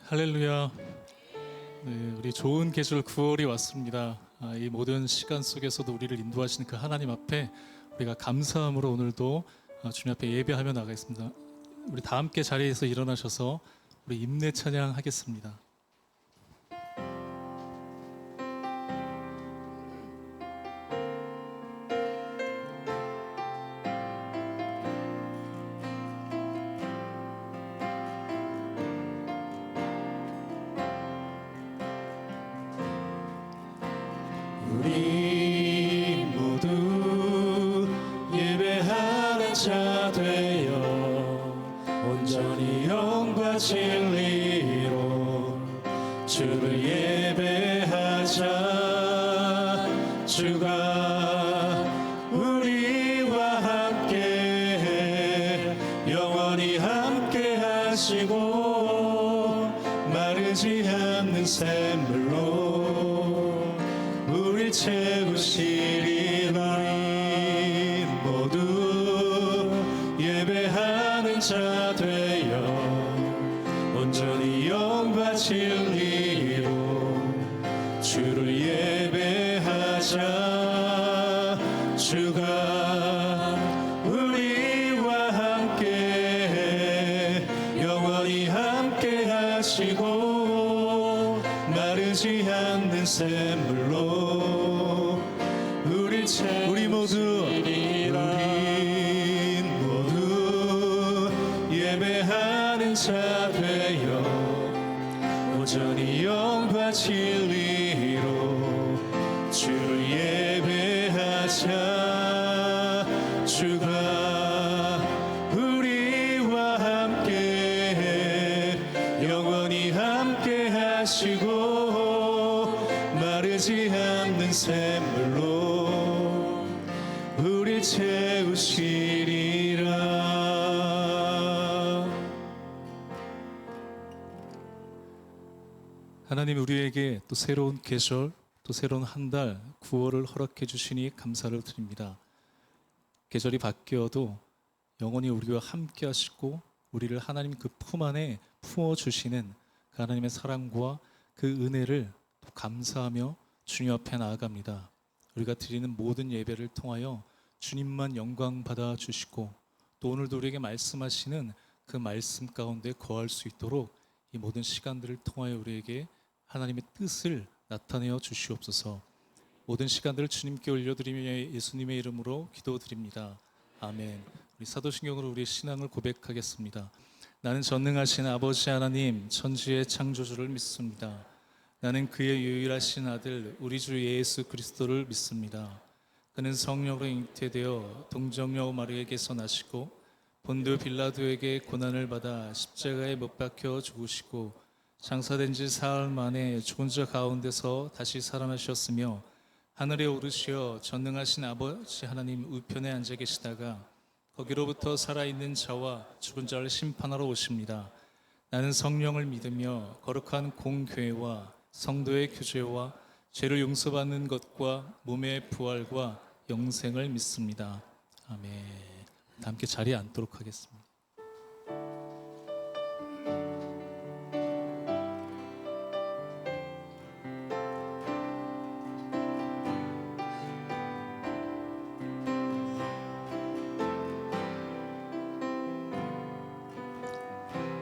할렐루야. 네, 우리 좋은 계절 9월이 왔습니다. 이 모든 시간 속에서도 우리를 인도하시는 그 하나님 앞에 우리가 감사함으로 오늘도 주님 앞에 예배하며 나가겠습니다. 우리 다 함께 자리에서 일어나셔서 우리 임내 찬양하겠습니다. 우리 모두 예배하는 자 되어 온전히 영과 진리로 주를 예배하자. 주가 우리와 함께 영원히 함께 하시고 마르지 않는 샘물로 우리 채우시리라. 우리 모두 예배하는 자 되어 온전히 영과 진리로 주를 예배하자. 주가 우리와 함께 영원히 함께 하시고 마르지 않는 샘물로 우리 모두 예배하는 자 되어 온전히 영과 진리로 주를 예배하자. 주가 우리와 함께 영원히 함께 하시고 마르지 않는 샘물로 우리 채우시리라. 하나님, 우리에게 또 새로운 계절, 또 새로운 한 달 9월을 허락해 주시니 감사를 드립니다. 계절이 바뀌어도 영원히 우리와 함께 하시고 우리를 하나님 그 품 안에 품어 주시는 그 하나님의 사랑과 그 은혜를 또 감사하며 주님 앞에 나아갑니다. 우리가 드리는 모든 예배를 통하여 주님만 영광 받아 주시고 또 오늘도 우리에게 말씀하시는 그 말씀 가운데 거할 수 있도록 이 모든 시간들을 통하여 우리에게 하나님의 뜻을 나타내어 주시옵소서. 모든 시간들을 주님께 올려드리며 예수님의 이름으로 기도드립니다. 아멘. 우리 사도신경으로 우리의 신앙을 고백하겠습니다. 나는 전능하신 아버지 하나님 천지의 창조주를 믿습니다. 나는 그의 유일하신 아들 우리 주 예수 그리스도를 믿습니다. 그는 성령으로 잉태되어 동정녀 마리아에게서 나시고 본드 빌라도에게 고난을 받아 십자가에 못 박혀 죽으시고 장사된 지 사흘 만에 죽은 자 가운데서 다시 살아나셨으며 하늘에 오르시어 전능하신 아버지 하나님 우편에 앉아 계시다가 거기로부터 살아있는 자와 죽은 자를 심판하러 오십니다. 나는 성령을 믿으며 거룩한 공교회와 성도의 교제와 죄를 용서받는 것과 몸의 부활과 영생을 믿습니다. 아멘. 함께 자리에 앉도록 하겠습니다.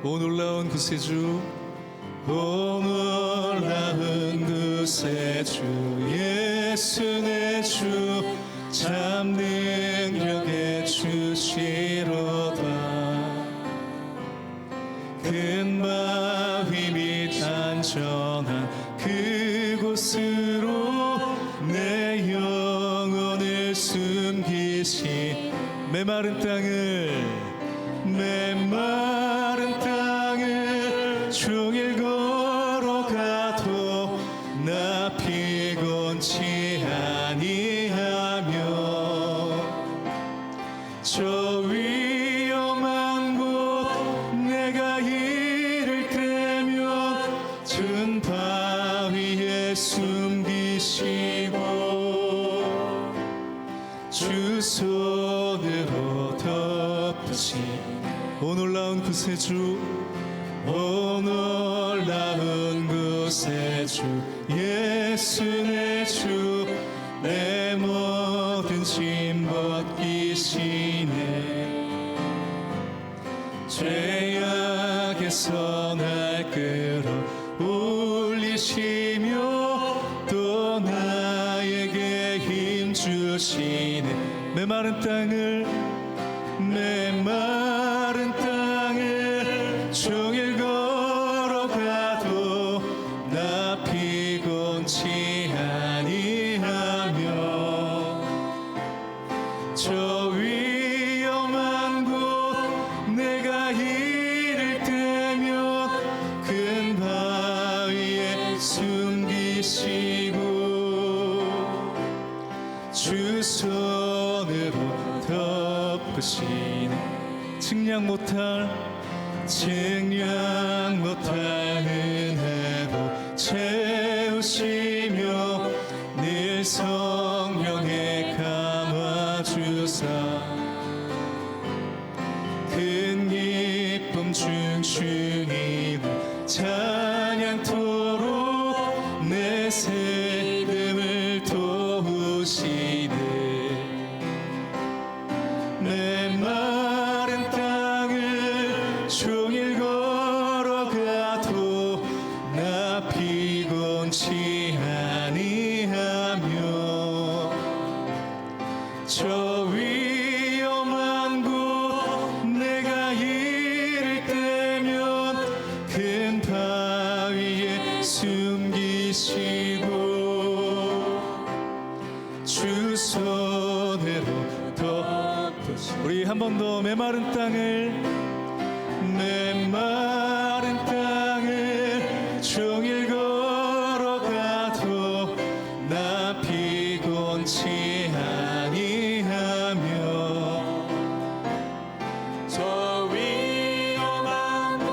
오 놀라운 구세주, 오 놀라운 구세주 예수 내 주 참 능력의 주시로다. 큰 바위 및 안전한 그곳으로 내 영혼을 숨기시. 메마른 땅을 종일 걸어가도 나 피곤치 아니하며 저 위험한 곳 내가 이를 때면 전 바위에 숨기시고 주 손으로 덮으시. 오 놀라운 구세주, 오 놀라운 구세주 예수 내 주 내 모든 짐 벗기시네 죄악에서 날 끌어올리시며 또 나에게 힘 주시네 메마른 땅을 종일 걸어가도 나 피곤치 아니하며 저 위험한 곳 내가 이를 때면 큰 바위에 숨기시고 주 손으로 덮으시네 측량 못할 은혜로 채우시며 늘 성령에 감아주사 큰 기쁨 중심이고 찬양토록 내 세금을 도우시네 메마른 땅을 종일 걸어가도 나 피곤치 아니하며 저 위험한 곳 내가 이를 때면 큰 바위에 숨기시고 주 손으로 덮으시고 우리 한 번 더 메마른 땅을 종일 걸어가도 나 피곤치 아니하며 저 위험한 곳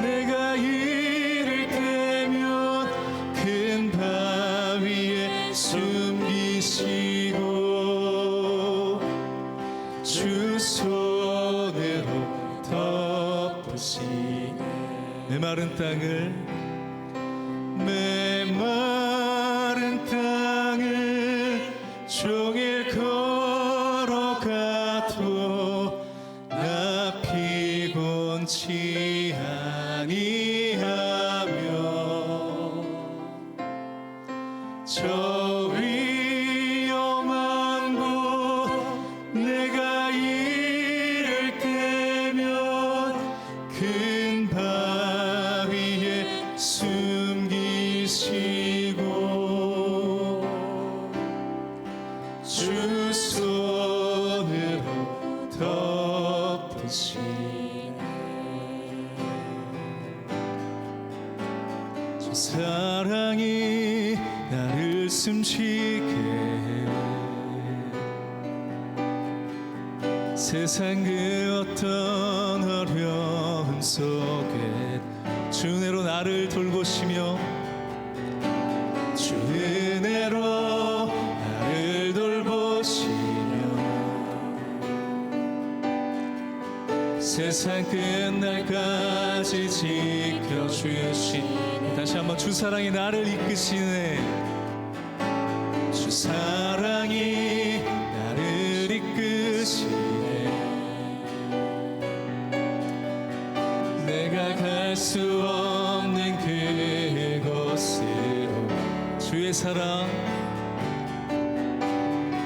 내가 이를 때면 큰 바위에 숨기시고 주 손으로 덮으시네 메마른 땅을 종일 걸어가도 나 피곤치 아니하며 저 위험한 곳 내가 이를 때면 큰 바위에 숨기시고 주 손으로 덮으시네 주 사랑이 나를 숨쉬게 해 세상 그 어떤 어려움 속에 주 은혜로 나를 돌보시며 주 은혜로 나를 돌보시며 세상 끝날까지 지켜주신 다시 한번 주 사랑이 나를 이끄시네 주 사랑이 나를 이끄시네 내가 갈 수 없는 그곳으로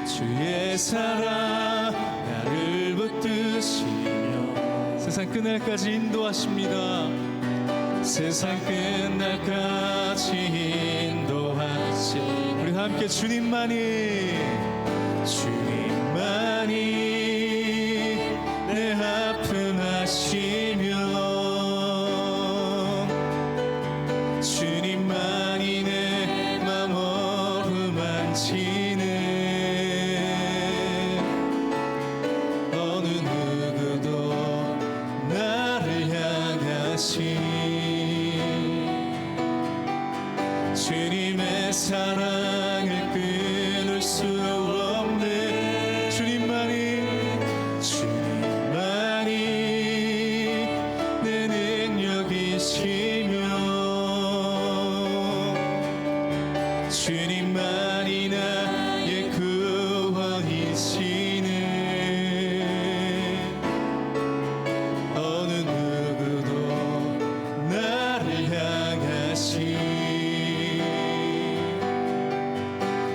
주의 사랑 나를 붙드시며 세상 끝날까지 인도하십니다 세상 끝날까지 인도하시 우리 함께 주님만이 내 아픔 하시며 주님만이 내 맘 어루만지네 어느 누구도 나를 향하시 주님의 사랑을 끊을 수 없네 주님만이 내 능력이시며 주님만이 나의 구원이시네. 어느 누구도 나를 향하시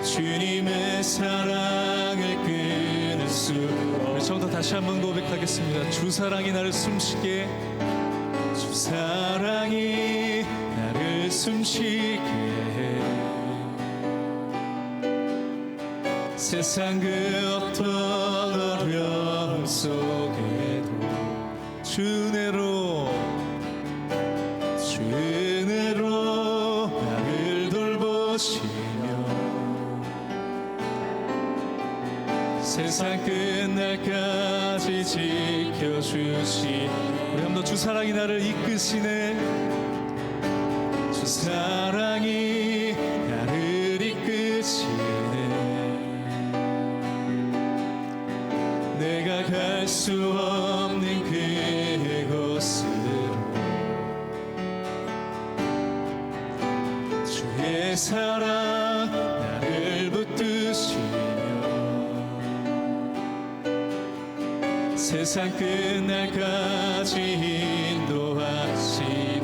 주님의 사랑을 끊을 수. 우리 처음부터 다시 한번 고백하겠습니다. 주 사랑이 나를 숨쉬게, 주 사랑이 나를 숨쉬게 해. 세상 그 어떤 어려움 속에도 주 은혜로 나를 돌보시며 세상 끝날까지 지켜주시. 우리 한 번 더 주 사랑이 나를 이끄시네. 주 사랑이 나를 이끄시네. 내가 갈 수 없는 그곳으로 주의 사랑 나를 붙드시며 세상 끝날까지 인도하시네.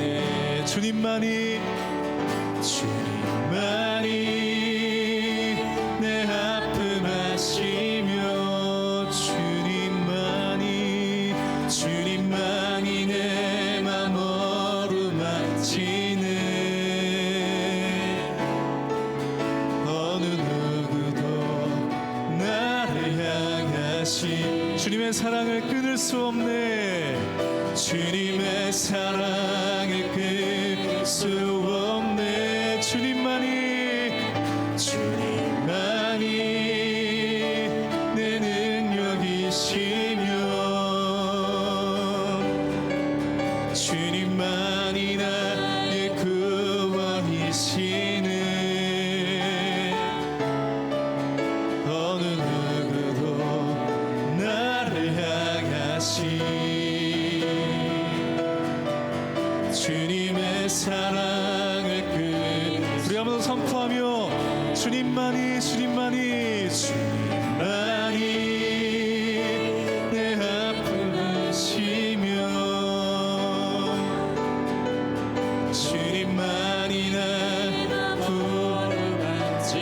주님만이 내 아픔 아시며 주님만이 내 맘 어루만지네. 어느 누구도 나를 향하시 주님의 사랑을 끊을 수 없네. 주님의 사랑을 끊을 수 없네. 주님만이 내 능력이시며 주님만이 나의 구원이시네. 어느 누구도 나를 향하시 주님의 사랑을 우리 한번 선포하며 주님만이 내 아픔 아시며 주님만이 나 부르만지네.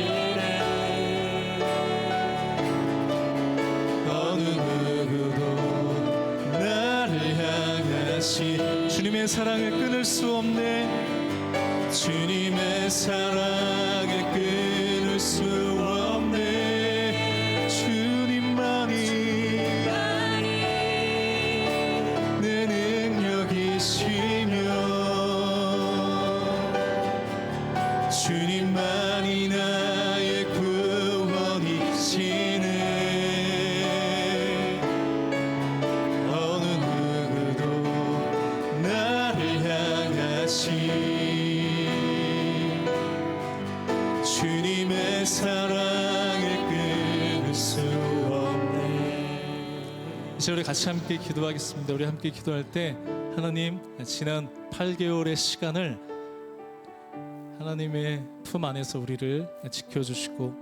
어느 누구도 나를 향하시 주님의 사랑을 끊을 수 없네. 주님의 사랑을 끊을 수 없네. 주님만이 내 능력이시며 주님만이 나의 구원이시네. 어느 누구도 나를 향하시 주님의 사랑을 끊을 수 없네. 이제 우리 같이 함께 기도하겠습니다. 우리 함께 기도할 때 하나님, 지난 8개월의 시간을 하나님의 품 안에서 우리를 지켜주시고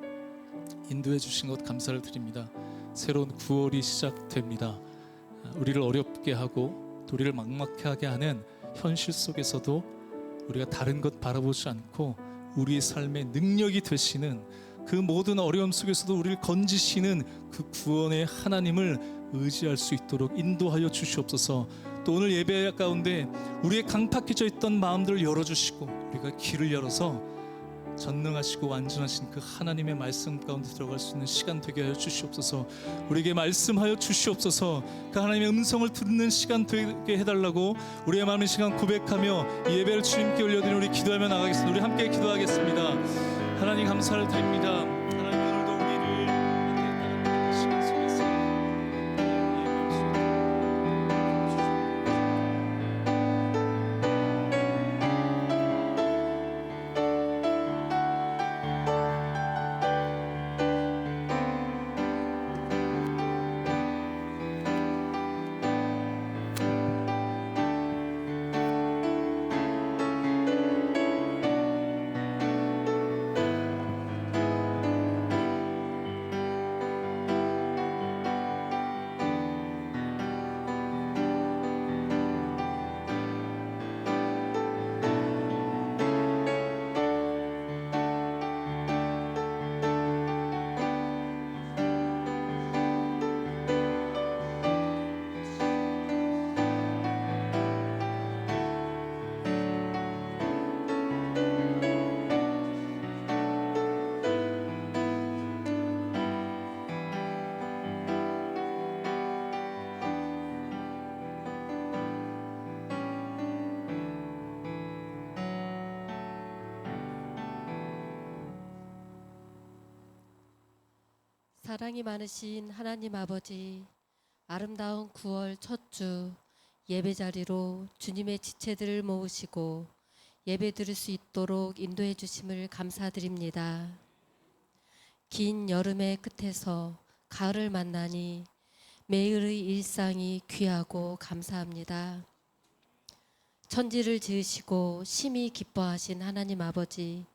인도해 주신 것 감사를 드립니다. 새로운 9월이 시작됩니다. 우리를 어렵게 하고 또 우리를 막막하게 하게 하는 현실 속에서도 우리가 다른 것 바라보지 않고 우리의 삶의 능력이 되시는 그 모든 어려움 속에서도 우리를 건지시는 그 구원의 하나님을 의지할 수 있도록 인도하여 주시옵소서. 또 오늘 예배 가운데 우리의 강팍해져 있던 마음들을 열어주시고 우리가 길을 열어서 전능하시고 완전하신 그 하나님의 말씀 가운데 들어갈 수 있는 시간 되게 하여 주시옵소서. 우리에게 말씀하여 주시옵소서. 그 하나님의 음성을 듣는 시간 되게 해달라고 우리의 마음의 시간 고백하며 이 예배를 주님께 올려드리는 우리 기도하며 나가겠습니다. 우리 함께 기도하겠습니다. 하나님 감사를 드립니다. 하나님 오늘도 우리를 함께 시간 속에서 사랑이 많으신 하나님 아버지, 아름다운 9월 첫 주 예배 자리로 주님의 지체들을 모으시고 예배 드릴 수 있도록 인도해 주심을 감사드립니다. 긴 여름의 끝에서 가을을 만나니 매일의 일상이 귀하고 감사합니다. 천지를 지으시고 심히 기뻐하신 하나님 아버지,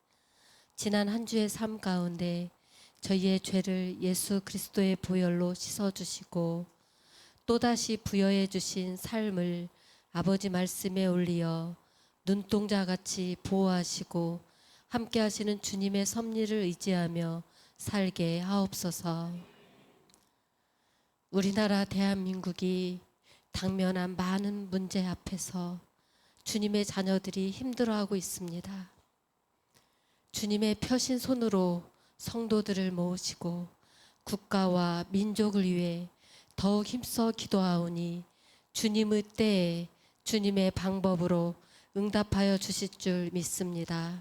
지난 한 주의 삶 가운데 저희의 죄를 예수 그리스도의 보혈로 씻어주시고 또다시 부여해 주신 삶을 아버지 말씀에 올리어 눈동자같이 보호하시고 함께 하시는 주님의 섭리를 의지하며 살게 하옵소서. 우리나라 대한민국이 당면한 많은 문제 앞에서 주님의 자녀들이 힘들어하고 있습니다. 주님의 펴신 손으로 성도들을 모으시고 국가와 민족을 위해 더욱 힘써 기도하오니 주님의 때에 주님의 방법으로 응답하여 주실 줄 믿습니다.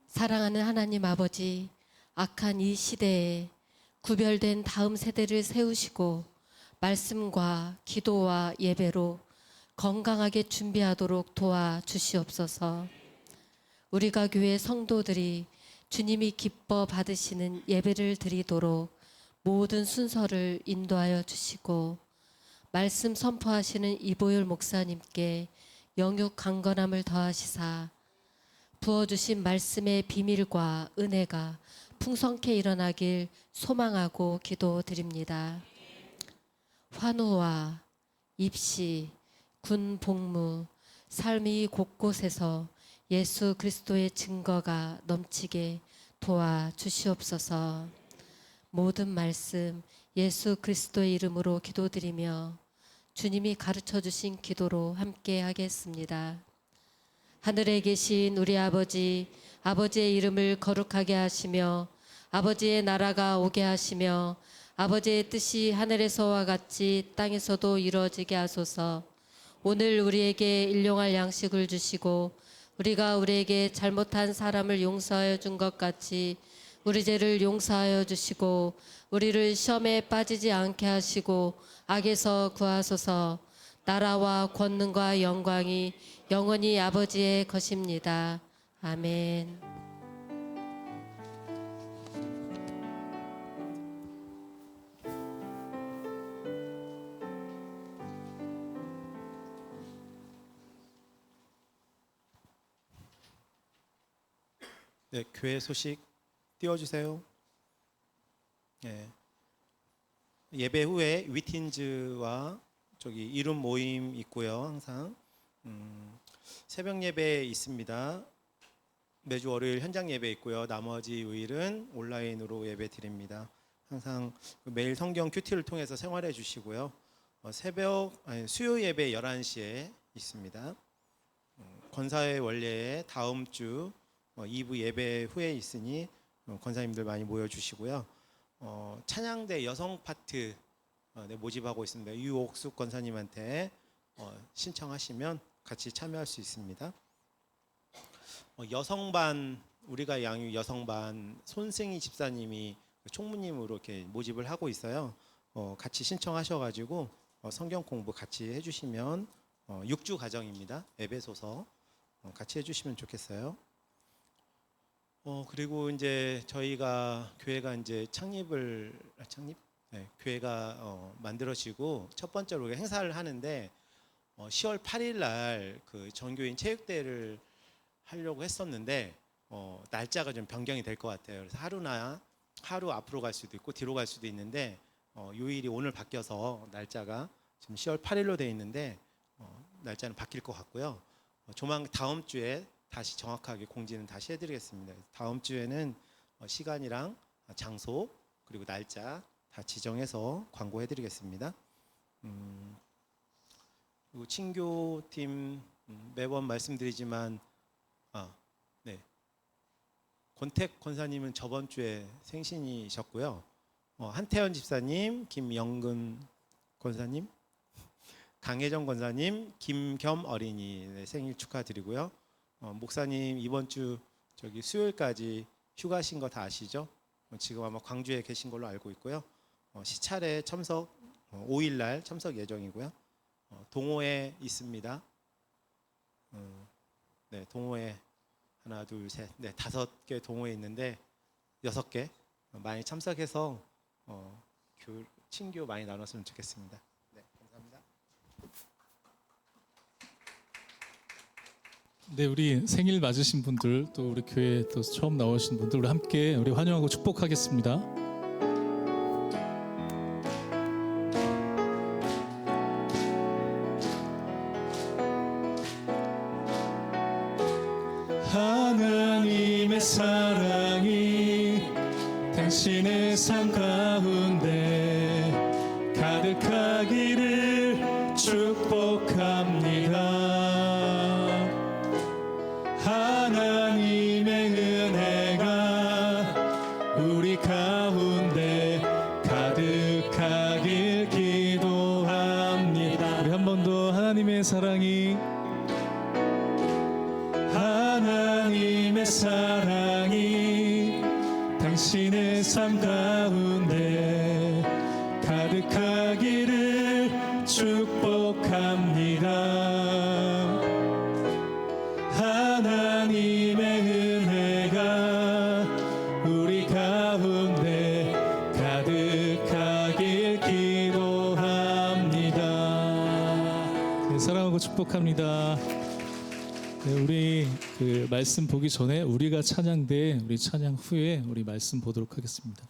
사랑하는 하나님 아버지, 악한 이 시대에 구별된 다음 세대를 세우시고 말씀과 기도와 예배로 건강하게 준비하도록 도와주시옵소서. 우리가 교회 성도들이 주님이 기뻐 받으시는 예배를 드리도록 모든 순서를 인도하여 주시고 말씀 선포하시는 이보율 목사님께 영육 강건함을 더하시사 부어주신 말씀의 비밀과 은혜가 풍성케 일어나길 소망하고 기도드립니다. 환우와 입시, 군 복무, 삶이 곳곳에서 예수 그리스도의 증거가 넘치게 도와주시옵소서. 모든 말씀 예수 그리스도의 이름으로 기도드리며 주님이 가르쳐 주신 기도로 함께 하겠습니다. 하늘에 계신 우리 아버지, 아버지의 이름을 거룩하게 하시며 아버지의 나라가 오게 하시며 아버지의 뜻이 하늘에서와 같이 땅에서도 이루어지게 하소서. 오늘 우리에게 일용할 양식을 주시고 우리가 우리에게 잘못한 사람을 용서하여 준 것 같이 우리 죄를 용서하여 주시고 우리를 시험에 빠지지 않게 하시고 악에서 구하소서. 나라와 권능과 영광이 영원히 아버지의 것입니다. 아멘. 네, 교회 소식 띄워주세요. 네. 예배 후에 위틴즈와 저기 이름 모임 있고요. 항상 새벽 예배 있습니다. 매주 월요일 현장 예배 있고요. 나머지 요일은 온라인으로 예배 드립니다. 항상 매일 성경 큐티를 통해서 생활해 주시고요. 수요 예배 11시에 있습니다. 권사의 원례에 다음 주 2부 예배 후에 있으니 권사님들 많이 모여주시고요. 찬양대 여성 파트 모집하고 있습니다. 유옥숙 권사님한테 신청하시면 같이 참여할 수 있습니다. 여성반, 우리가 양육 여성반 손승희 집사님이 총무님으로 이렇게 모집을 하고 있어요. 같이 신청하셔가지고 성경 공부 같이 해주시면 6주 과정입니다. 에베소서 같이 해주시면 좋겠어요. 그리고 이제 저희가 교회가 이제 교회가 만들어지고 첫 번째로 행사를 하는데 10월 8일 날 그 전교인 체육대회를 하려고 했었는데 날짜가 좀 변경이 될 것 같아요. 그래서 하루 앞으로 갈 수도 있고 뒤로 갈 수도 있는데 요일이 오늘 바뀌어서 날짜가 지금 10월 8일로 돼 있는데 날짜는 바뀔 것 같고요. 조만간 다음 주에 다시 정확하게 공지는 다시 해드리겠습니다. 다음 주에는 시간이랑 장소 그리고 날짜 다 지정해서 광고해드리겠습니다. 그리고 친교팀 매번 말씀드리지만 권택 권사님은 저번 주에 생신이셨고요. 한태현 집사님, 김영근 권사님, 강혜정 권사님, 김겸 어린이 생일 축하드리고요. 목사님 이번 주 수요일까지 휴가신 거 다 아시죠? 지금 아마 광주에 계신 걸로 알고 있고요. 시찰에 참석 5일 날 참석 예정이고요. 동호회 있습니다. 네, 동호회 하나, 둘, 셋, 네, 5개 동호회 있는데 6개 많이 참석해서 친교 많이 나눴으면 좋겠습니다. 네, 감사합니다. 네, 우리 생일 맞으신 분들 또 우리 교회 또 처음 나오신 분들 우리 함께 우리 환영하고 축복하겠습니다. 하나님의 사랑이 당신의 삶 가운데 가득하기를 축복합니다. 하나님의 은혜가 우리 가운데 가득하길 기도합니다. 우리 한 번 더 하나님의 사랑이 하나님의 사랑이 당신의 삶 가운데 가득하기를 축복합니다. 하나님의 은혜가 우리 가운데 가득하길 기도합니다. 네, 사랑하고 축복합니다. 네, 우리 그 말씀 보기 전에 우리가 찬양대 우리 찬양 후에 우리 말씀 보도록 하겠습니다.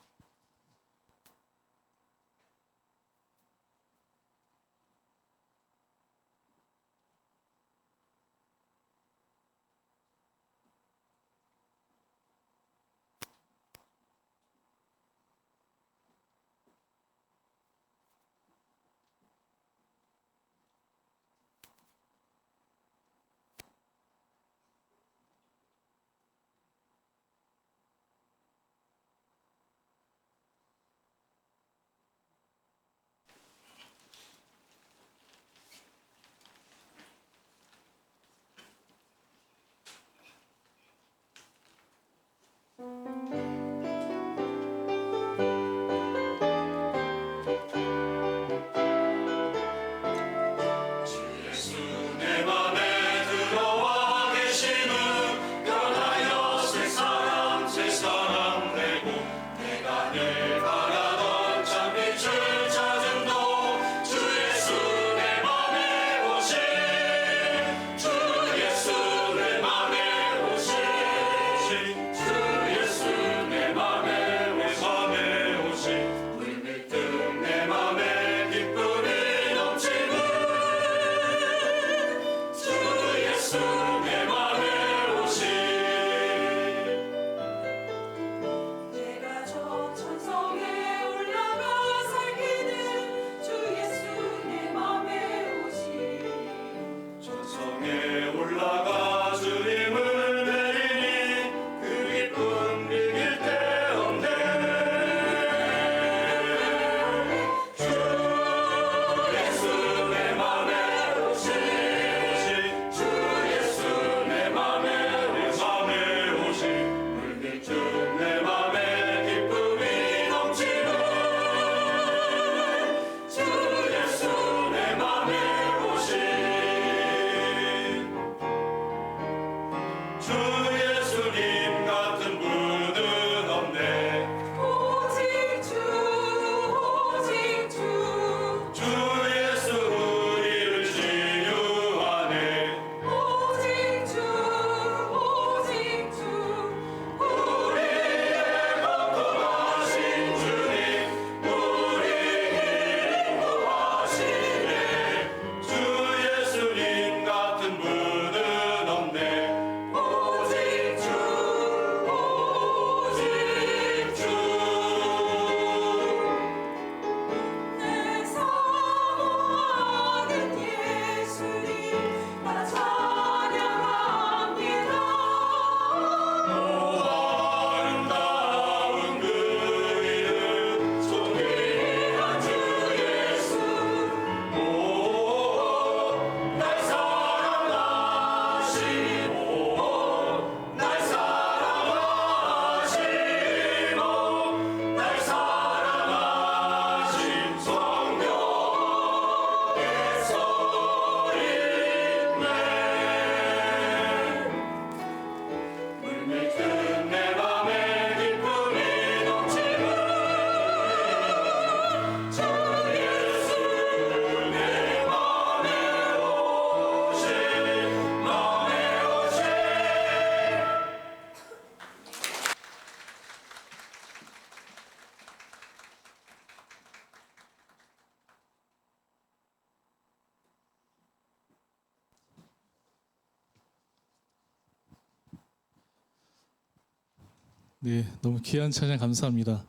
네, 너무 귀한 찬양 감사합니다.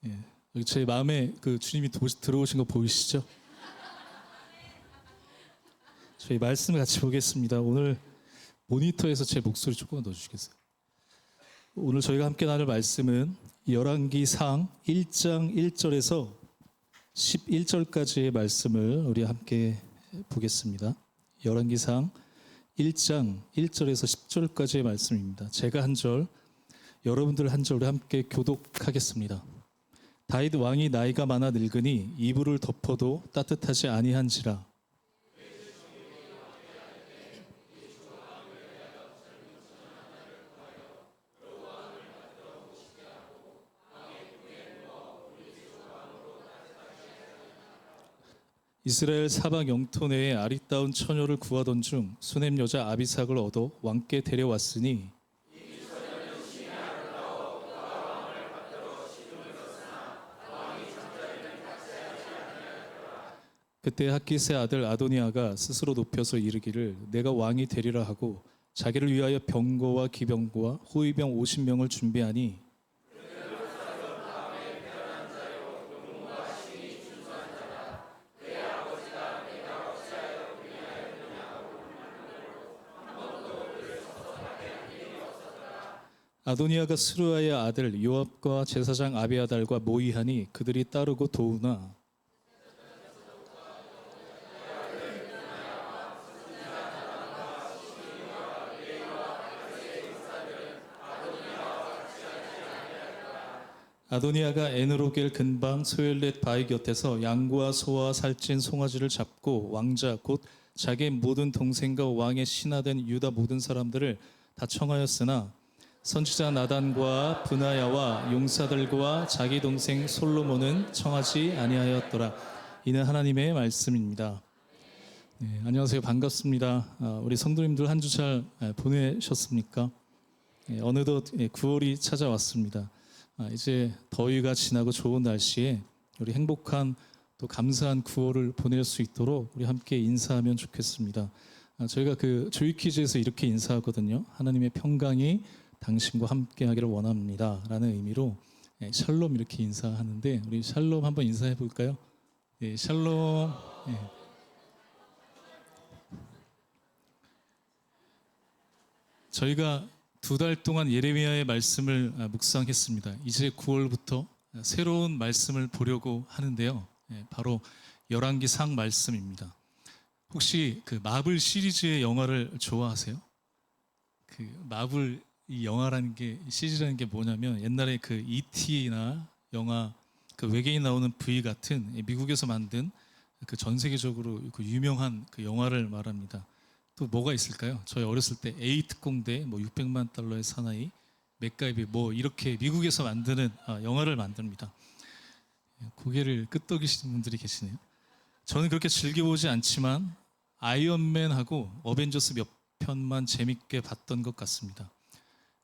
예, 여기 제 마음에 그 주님이 들어오신 거 보이시죠? 저희 말씀을 같이 보겠습니다. 오늘 모니터에서 제 목소리 조금만 넣어주시겠어요? 오늘 저희가 함께 나눌 말씀은 열왕기상 1장 1절에서 11절까지의 말씀을 우리 함께 보겠습니다. 열왕기상 1장 1절에서 10절까지의 말씀입니다. 제가 한 절, 여러분들 한 절 우리 함께 교독하겠습니다. 다윗 왕이 나이가 많아 늙으니 이불을 덮어도 따뜻하지 아니한지라. 이스라엘 사방 영토 내에 아리따운 처녀를 구하던 중 수넴 여자 아비삭을 얻어 왕께 데려왔으니 그때 학기스의 아들 아도니아가 스스로 높여서 이르기를 내가 왕이 되리라 하고 자기를 위하여 병거와 기병과 호위병 50명을 준비하니 아도니아가 스루아의 아들 요압과 제사장 아비아달과 모이하니 그들이 따르고 도우나 아도니아가 에느로겔 근방 소엘렛 바위 곁에서 양과 소와 살찐 송아지를 잡고 왕자 곧 자기의 모든 동생과 왕의 신하된 유다 모든 사람들을 다 청하였으나 선지자 나단과 브나야와 용사들과 자기 동생 솔로몬은 청하지 아니하였더라. 이는 하나님의 말씀입니다. 네, 안녕하세요. 반갑습니다. 우리 성도님들 한 주 잘 보내셨습니까? 어느덧 9월이 찾아왔습니다. 이제 더위가 지나고 좋은 날씨에 우리 행복한 또 감사한 9월을 보낼 수 있도록 우리 함께 인사하면 좋겠습니다. 저희가 그 조이 퀴즈에서 이렇게 인사하거든요. 하나님의 평강이 당신과 함께 하기를 원합니다 라는 의미로 샬롬 이렇게 인사하는데 우리 샬롬 한번 인사해 볼까요? 네, 샬롬. 네. 저희가 2달 동안 예레미야의 말씀을 묵상했습니다. 이제 9월부터 새로운 말씀을 보려고 하는데요. 바로 열왕기상 말씀입니다. 혹시 그 마블 시리즈의 영화를 좋아하세요? 그 마블 이 영화라는 게 시리즈라는 게 뭐냐면 옛날에 그 E.T.나 영화 그 외계인 나오는 V 같은 미국에서 만든 그 전 세계적으로 그 유명한 그 영화를 말합니다. 또 뭐가 있을까요? 저희 어렸을 때 A특공대 뭐 600만 달러의 사나이, 맥가이버 뭐 이렇게 미국에서 만드는 영화를 만듭니다. 고개를 끄덕이시는 분들이 계시네요. 저는 그렇게 즐겨보지 않지만 아이언맨하고 어벤져스 몇 편만 재밌게 봤던 것 같습니다.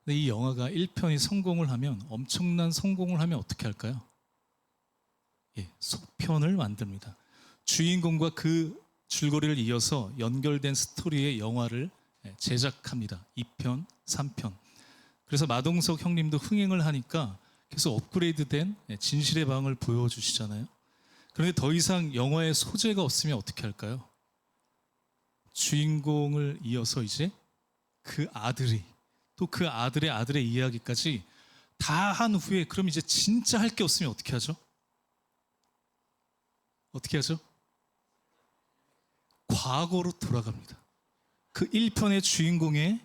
근데 이 영화가 1편이 성공을 하면 엄청난 성공을 하면 어떻게 할까요? 속편을 만듭니다. 주인공과 그 줄거리를 이어서 연결된 스토리의 영화를 제작합니다. 2편, 3편. 그래서 마동석 형님도 흥행을 하니까 계속 업그레이드된 진실의 방을 보여주시잖아요. 그런데 더 이상 영화의 소재가 없으면 어떻게 할까요? 주인공을 이어서 이제 그 아들이 또 그 아들의 이야기까지 다 한 후에 그럼 이제 진짜 할 게 없으면 어떻게 하죠? 어떻게 하죠? 과거로 돌아갑니다. 그 1편의 주인공의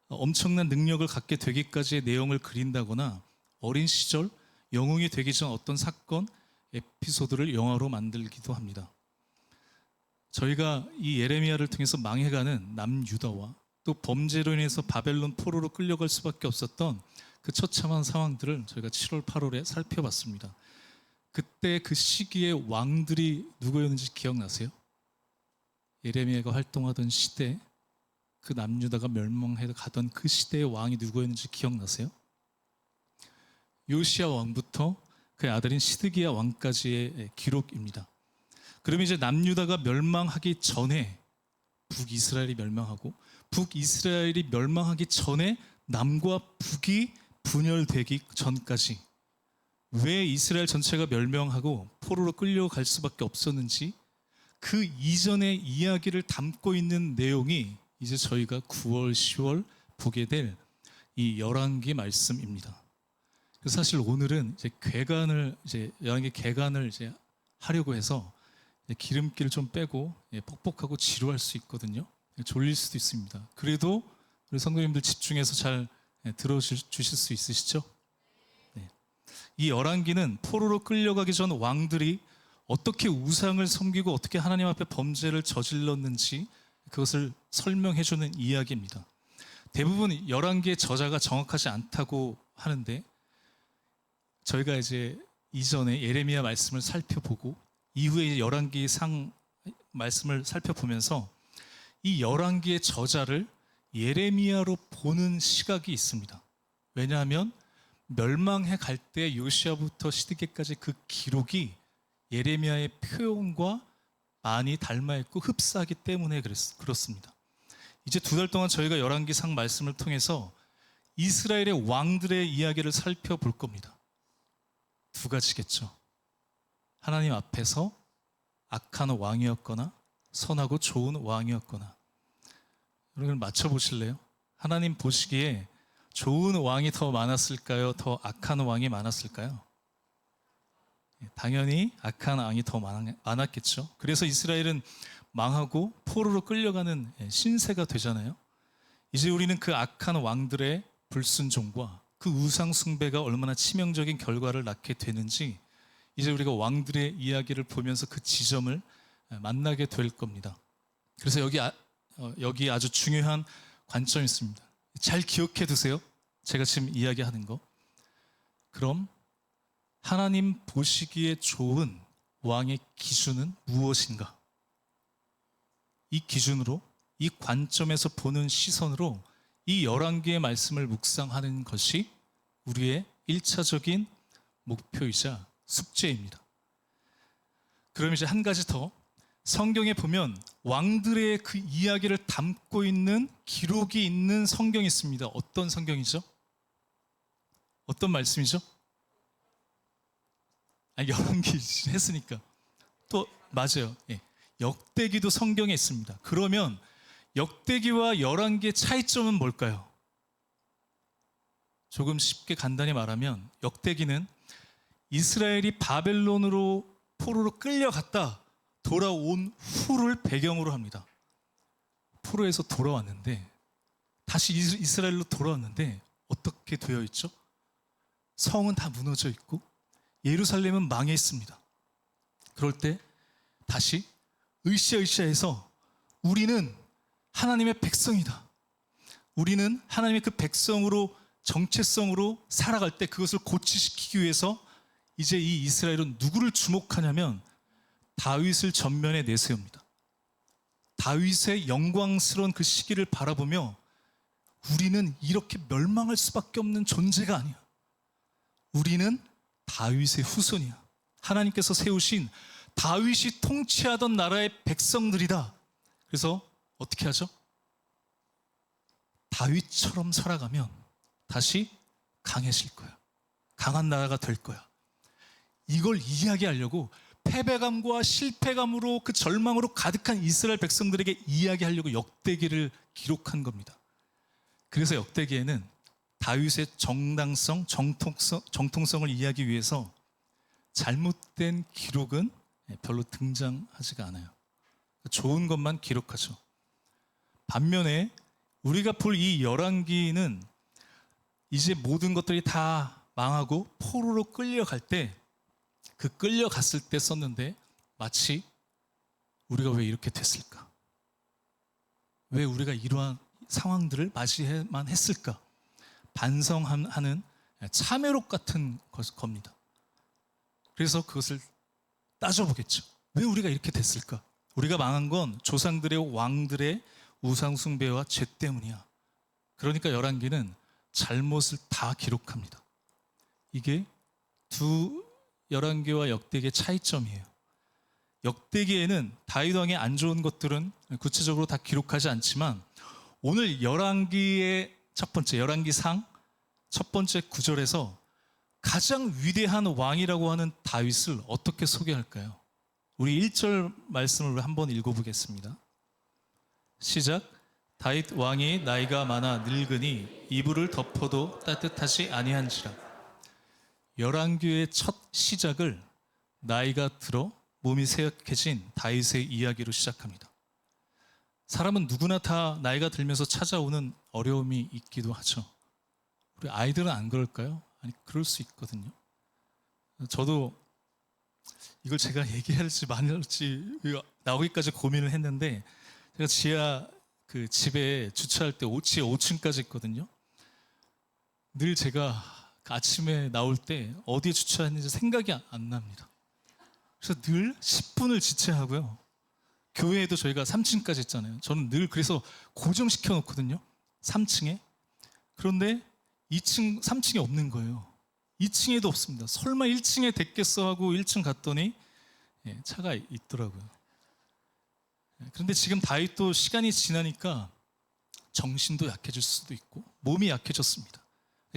엄청난 능력을 갖게 되기까지의 내용을 그린다거나 어린 시절 영웅이 되기 전 어떤 사건, 에피소드를 영화로 만들기도 합니다. 저희가 이 예레미야를 통해서 망해가는 남유다와 또 범죄로 인해서 바벨론 포로로 끌려갈 수밖에 없었던 그 처참한 상황들을 저희가 7월, 8월에 살펴봤습니다. 그때 그 시기에 왕들이 누구였는지 기억나세요? 예레미야가 활동하던 시대, 그 남유다가 멸망해 가던 그 시대의 왕이 누구였는지 기억나세요? 요시야 왕부터 그의 아들인 시드기야 왕까지의 기록입니다. 그러면 이제 남유다가 멸망하기 전에 북이스라엘이 멸망하고 북이스라엘이 멸망하기 전에 남과 북이 분열되기 전까지 왜 이스라엘 전체가 멸명하고 포로로 끌려갈 수밖에 없었는지 그 이전의 이야기를 담고 있는 내용이 이제 저희가 9월, 10월 보게 될 이 열왕기 말씀입니다. 그래서 사실 오늘은 이제 열왕기 개간을 이제 하려고 해서 기름기를 좀 빼고 뻑뻑하고 지루할 수 있거든요. 졸릴 수도 있습니다. 그래도 우리 성도님들 집중해서 잘 들어주실 수 있으시죠? 네. 이 열왕기는 포로로 끌려가기 전 왕들이 어떻게 우상을 섬기고 어떻게 하나님 앞에 범죄를 저질렀는지 그것을 설명해주는 이야기입니다. 대부분 열왕기의 저자가 정확하지 않다고 하는데 저희가 이제 이전에 예레미야 말씀을 살펴보고 이후에 열왕기 상 말씀을 살펴보면서 이 열왕기의 저자를 예레미야로 보는 시각이 있습니다. 왜냐하면 멸망해 갈 때 요시야부터 시드기까지 그 기록이 예레미야의 표현과 많이 닮아 있고 흡사하기 때문에 그렇습니다. 이제 2달 동안 저희가 열왕기상 말씀을 통해서 이스라엘의 왕들의 이야기를 살펴볼 겁니다. 2가지겠죠. 하나님 앞에서 악한 왕이었거나 선하고 좋은 왕이었거나. 여러분 맞춰보실래요? 하나님 보시기에 좋은 왕이 더 많았을까요? 더 악한 왕이 많았을까요? 당연히 악한 왕이 더 많았겠죠. 그래서 이스라엘은 망하고 포로로 끌려가는 신세가 되잖아요. 이제 우리는 그 악한 왕들의 불순종과 그 우상 숭배가 얼마나 치명적인 결과를 낳게 되는지 이제 우리가 왕들의 이야기를 보면서 그 지점을 만나게 될 겁니다. 그래서 여기 아주 중요한 관점이 있습니다. 잘 기억해 두세요. 제가 지금 이야기하는 거. 그럼 하나님 보시기에 좋은 왕의 기준은 무엇인가? 이 기준으로, 이 관점에서 보는 시선으로 이 열왕기의 말씀을 묵상하는 것이 우리의 1차적인 목표이자 숙제입니다. 그럼 이제 한 가지 더, 성경에 보면 왕들의 그 이야기를 담고 있는 기록이 있는 성경이 있습니다. 어떤 성경이죠? 어떤 말씀이죠? 열왕기 했으니까 또 맞아요. 역대기도 성경에 있습니다. 그러면 역대기와 열왕기의 차이점은 뭘까요? 조금 쉽게 간단히 말하면 역대기는 이스라엘이 바벨론으로 포로로 끌려갔다 돌아온 후를 배경으로 합니다. 포로에서 돌아왔는데 다시 이스라엘로 돌아왔는데 어떻게 되어 있죠? 성은 다 무너져 있고 예루살렘은 망해 있습니다. 그럴 때 다시 으쌰으쌰해서 우리는 하나님의 백성이다. 우리는 하나님의 그 백성으로 정체성으로 살아갈 때 그것을 고치시키기 위해서 이제 이 이스라엘은 누구를 주목하냐면 다윗을 전면에 내세웁니다. 다윗의 영광스러운 그 시기를 바라보며 우리는 이렇게 멸망할 수밖에 없는 존재가 아니야. 우리는 다윗의 후손이야. 하나님께서 세우신 다윗이 통치하던 나라의 백성들이다. 그래서 어떻게 하죠? 다윗처럼 살아가면 다시 강해질 거야. 강한 나라가 될 거야. 이걸 이야기하려고 패배감과 실패감으로 그 절망으로 가득한 이스라엘 백성들에게 이야기하려고 역대기를 기록한 겁니다. 그래서 역대기에는 다윗의 정당성, 정통성을 이야기하기 위해서 잘못된 기록은 별로 등장하지가 않아요. 좋은 것만 기록하죠. 반면에 우리가 볼 이 열왕기는 이제 모든 것들이 다 망하고 포로로 끌려갈 때 그 끌려갔을 때 썼는데 마치 우리가 왜 이렇게 됐을까? 왜 우리가 이러한 상황들을 맞이해만 했을까? 반성하는 참회록 같은 겁니다. 그래서 그것을 따져보겠죠. 왜 우리가 이렇게 됐을까? 우리가 망한 건 조상들의 왕들의 우상 숭배와 죄 때문이야. 그러니까 열왕기는 잘못을 다 기록합니다. 이게 두 열왕기와 역대기의 차이점이에요. 역대기에는 다윗 왕의 안 좋은 것들은 구체적으로 다 기록하지 않지만 오늘 열왕기의 첫 번째 열왕기상 첫 번째 구절에서 가장 위대한 왕이라고 하는 다윗을 어떻게 소개할까요? 우리 1절 말씀을 한번 읽어보겠습니다. 시작. 다윗 왕이 나이가 많아 늙으니 이불을 덮어도 따뜻하지 아니한지라. 열왕기의 첫 시작을 나이가 들어 몸이 쇠약해진 다윗의 이야기로 시작합니다. 사람은 누구나 다 나이가 들면서 찾아오는 어려움이 있기도 하죠. 우리 아이들은 안 그럴까요? 아니, 그럴 수 있거든요. 저도 이걸 제가 얘기할지 말할지 나오기까지 고민을 했는데, 제가 지하 그 집에 주차할 때 지하 5층까지 있거든요. 늘 제가 아침에 나올 때 어디에 주차했는지 생각이 안 납니다. 그래서 늘 10분을 지체하고요. 교회에도 저희가 3층까지 있잖아요. 저는 늘 그래서 고정시켜 놓거든요. 3층에. 그런데 2층, 3층에 없는 거예요. 2층에도 없습니다. 설마 1층에 됐겠어 하고 1층 갔더니 차가 있더라고요. 그런데 지금 다윗도 시간이 지나니까 정신도 약해질 수도 있고 몸이 약해졌습니다.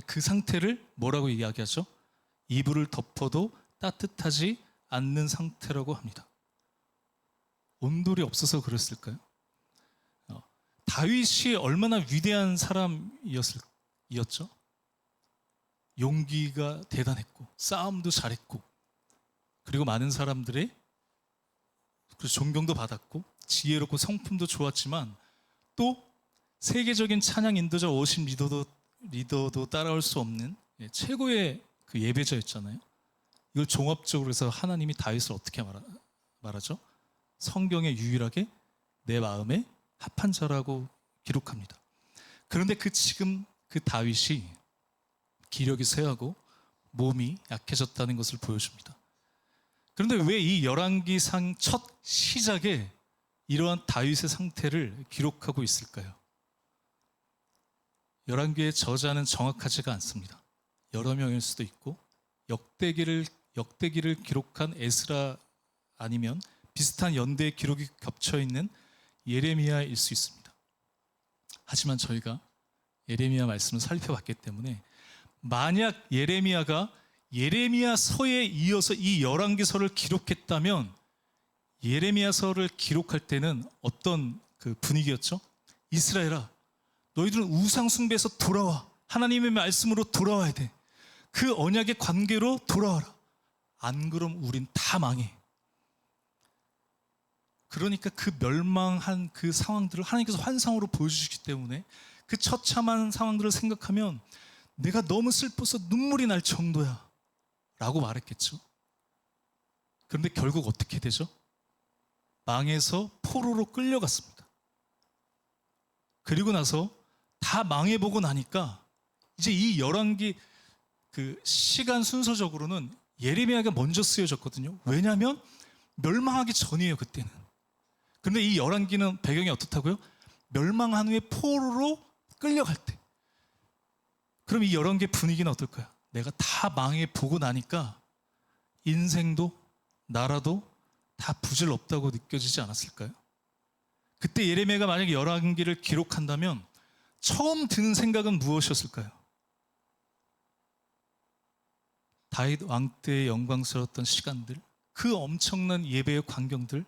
그 상태를 뭐라고 이야기하죠? 이불을 덮어도 따뜻하지 않는 상태라고 합니다. 온돌이 없어서 그랬을까요? 다윗이 얼마나 위대한 사람이었죠? 용기가 대단했고 싸움도 잘했고, 그리고 많은 사람들의 존경도 받았고 지혜롭고 성품도 좋았지만, 또 세계적인 찬양 인도자 워십 리더도 따라올 수 없는 최고의 그 예배자였잖아요. 이걸 종합적으로 해서 하나님이 다윗을 어떻게 말하죠? 성경에 유일하게 내 마음에 합한 자라고 기록합니다. 그런데 지금 그 다윗이 기력이 쇠하고 몸이 약해졌다는 것을 보여줍니다. 그런데 왜 이 열왕기상 첫 시작에 이러한 다윗의 상태를 기록하고 있을까요? 열왕기의 저자는 정확하지가 않습니다. 여러 명일 수도 있고, 역대기를 기록한 에스라 아니면 비슷한 연대의 기록이 겹쳐 있는 예레미야일 수 있습니다. 하지만 저희가 예레미야 말씀을 살펴봤기 때문에, 만약 예레미야가 예레미야서에 이어서 이 열왕기서를 기록했다면, 예레미야서를 기록할 때는 어떤 그 분위기였죠? 이스라엘아, 너희들은 우상 숭배에서 돌아와. 하나님의 말씀으로 돌아와야 돼. 그 언약의 관계로 돌아와라. 안 그럼 우린 다 망해. 그러니까 그 멸망한 그 상황들을 하나님께서 환상으로 보여주시기 때문에 그 처참한 상황들을 생각하면 내가 너무 슬퍼서 눈물이 날 정도야 라고 말했겠죠. 그런데 결국 어떻게 되죠? 망해서 포로로 끌려갔습니다. 그리고 나서 다 망해보고 나니까 이제 이 열왕기 그 시간 순서적으로는 예레미야가 먼저 쓰여졌거든요. 왜냐하면 멸망하기 전이에요, 그때는. 그런데 이 열왕기는 배경이 어떻다고요? 멸망한 후에 포로로 끌려갈 때. 그럼 이 열왕기의 분위기는 어떨까요? 내가 다 망해보고 나니까 인생도 나라도 다 부질없다고 느껴지지 않았을까요? 그때 예레미야가 만약에 열왕기를 기록한다면 처음 드는 생각은 무엇이었을까요? 다윗 왕 때의 영광스러웠던 시간들, 그 엄청난 예배의 광경들,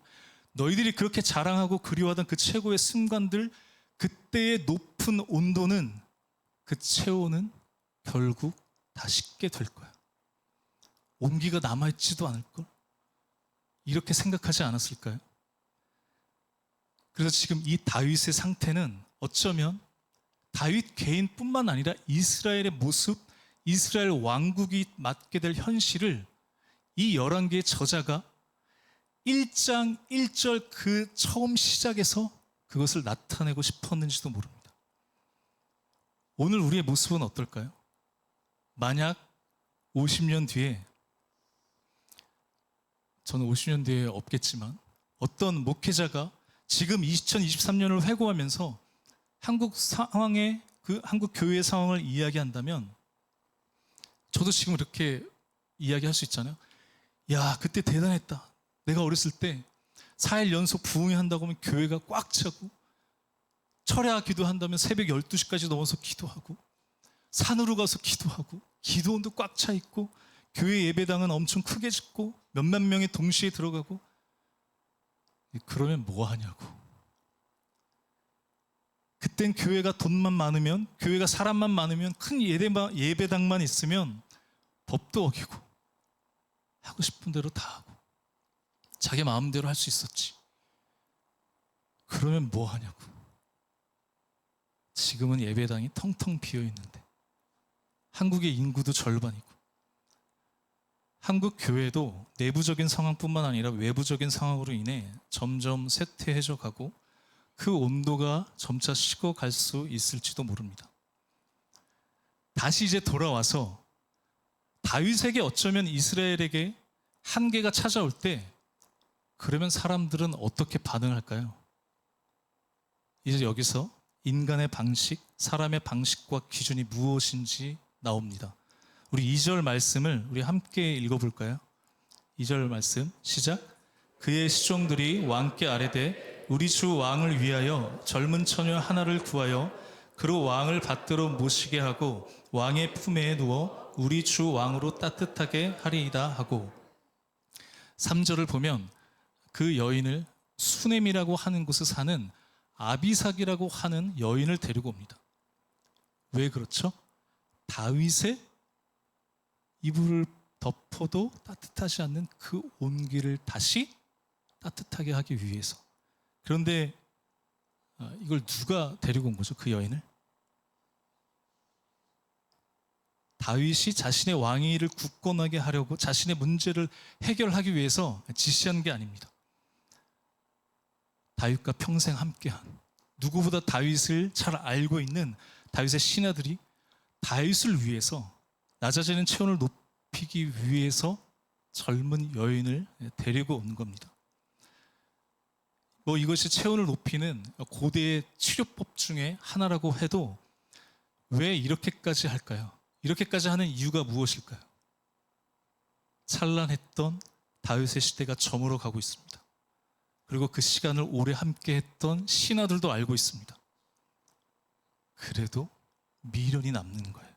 너희들이 그렇게 자랑하고 그리워하던 그 최고의 순간들, 그때의 높은 온도는, 그 체온은 결국 다 식게 될 거야. 온기가 남아있지도 않을 걸. 이렇게 생각하지 않았을까요? 그래서 지금 이 다윗의 상태는 어쩌면 다윗 개인뿐만 아니라 이스라엘의 모습, 이스라엘 왕국이 맞게 될 현실을 이 열왕기의 저자가 1장 1절 그 처음 시작에서 그것을 나타내고 싶었는지도 모릅니다. 오늘 우리의 모습은 어떨까요? 만약 50년 뒤에, 저는 50년 뒤에 없겠지만 어떤 목회자가 지금 2023년을 회고하면서 한국 상황의 그 한국 교회의 상황을 이야기한다면, 저도 지금 이렇게 이야기할 수 있잖아요. 야, 그때 대단했다. 내가 어렸을 때 4일 연속 부흥회 한다고 하면 교회가 꽉 차고, 철야 기도한다면 새벽 12시까지 넘어서 기도하고, 산으로 가서 기도하고 기도원도 꽉 차 있고 교회 예배당은 엄청 크게 짓고 몇만 명이 동시에 들어가고 그러면 뭐 하냐고. 그땐 교회가 돈만 많으면, 교회가 사람만 많으면, 큰 예배당만 있으면 법도 어기고 하고 싶은 대로 다 하고 자기 마음대로 할 수 있었지. 그러면 뭐 하냐고. 지금은 예배당이 텅텅 비어 있는데, 한국의 인구도 절반이고, 한국 교회도 내부적인 상황뿐만 아니라 외부적인 상황으로 인해 점점 쇠퇴해져 가고 그 온도가 점차 식어갈 수 있을지도 모릅니다. 다시 이제 돌아와서 다윗에게 어쩌면 이스라엘에게 한계가 찾아올 때, 그러면 사람들은 어떻게 반응할까요? 이제 여기서 인간의 방식, 사람의 방식과 기준이 무엇인지 나옵니다. 우리 2절 말씀을 우리 함께 읽어볼까요? 2절 말씀 시작. 그의 시종들이 왕께 아뢰되 우리 주 왕을 위하여 젊은 처녀 하나를 구하여 그로 왕을 받들어 모시게 하고 왕의 품에 누워 우리 주 왕으로 따뜻하게 하리이다 하고, 3절을 보면 그 여인을 수넴이라고 하는 곳에 사는 아비삭이라고 하는 여인을 데리고 옵니다. 왜 그렇죠? 다윗의 이불을 덮어도 따뜻하지 않는 그 온기를 다시 따뜻하게 하기 위해서. 그런데 이걸 누가 데리고 온 거죠? 그 여인을? 다윗이 자신의 왕위를 굳건하게 하려고, 자신의 문제를 해결하기 위해서 지시한 게 아닙니다. 다윗과 평생 함께한, 누구보다 다윗을 잘 알고 있는 다윗의 신하들이 다윗을 위해서, 나 자신의 체온을 높이기 위해서 젊은 여인을 데리고 온 겁니다. 이것이 체온을 높이는 고대의 치료법 중에 하나라고 해도 왜 이렇게까지 할까요? 이렇게까지 하는 이유가 무엇일까요? 찬란했던 다윗의 시대가 저물어 가고 있습니다. 그리고 그 시간을 오래 함께 했던 신하들도 알고 있습니다. 그래도 미련이 남는 거예요.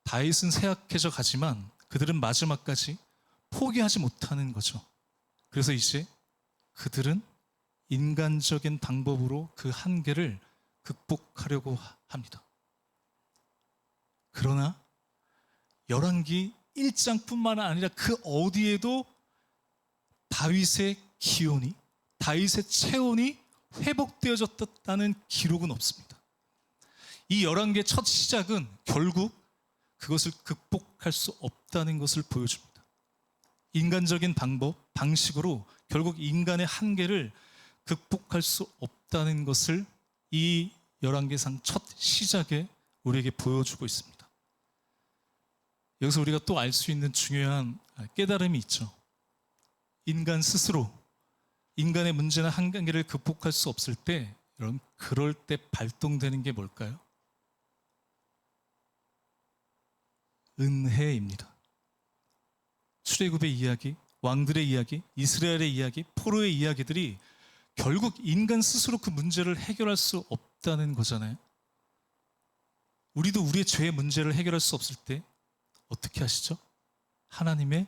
다윗은 쇠약해져 가지만 그들은 마지막까지 포기하지 못하는 거죠. 그래서 이제 그들은 인간적인 방법으로 그 한계를 극복하려고 합니다. 그러나 열왕기 1장뿐만 아니라 그 어디에도 다윗의 기온이, 다윗의 체온이 회복되어졌다는 기록은 없습니다. 이 열왕기의 첫 시작은 결국 그것을 극복할 수 없다는 것을 보여줍니다. 인간적인 방법, 방식으로 결국 인간의 한계를 극복할 수 없다는 것을 이 열왕기상 첫 시작에 우리에게 보여주고 있습니다. 여기서 우리가 또 알 수 있는 중요한 깨달음이 있죠. 인간 스스로 인간의 문제나 한계를 극복할 수 없을 때, 여러분, 그럴 때 발동되는 게 뭘까요? 은혜입니다. 출애굽의 이야기, 왕들의 이야기, 이스라엘의 이야기, 포로의 이야기들이 결국 인간 스스로 그 문제를 해결할 수 없다는 거잖아요. 우리도 우리의 죄의 문제를 해결할 수 없을 때 어떻게 하시죠? 하나님의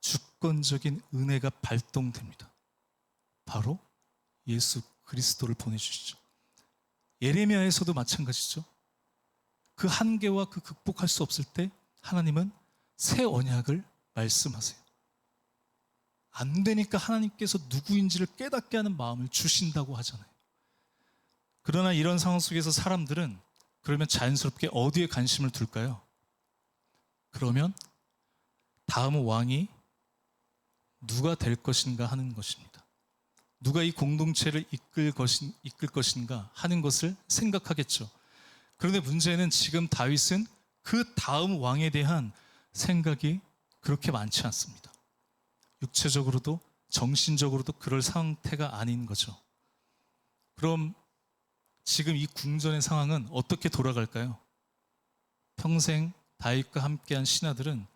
주권적인 은혜가 발동됩니다. 바로 예수 그리스도를 보내주시죠. 예레미야에서도 마찬가지죠. 그 한계와 그 극복할 수 없을 때 하나님은 새 언약을 말씀하세요. 안 되니까 하나님께서 누구인지를 깨닫게 하는 마음을 주신다고 하잖아요. 그러나 이런 상황 속에서 사람들은 그러면 자연스럽게 어디에 관심을 둘까요? 그러면 다음 왕이 누가 될 것인가 하는 것입니다. 누가 이 공동체를 이끌 것인가 하는 것을 생각하겠죠. 그런데 문제는 지금 다윗은 그 다음 왕에 대한 생각이 그렇게 많지 않습니다. 육체적으로도 정신적으로도 그럴 상태가 아닌 거죠. 그럼 지금 이 궁전의 상황은 어떻게 돌아갈까요? 평생 다윗과 함께한 신하들은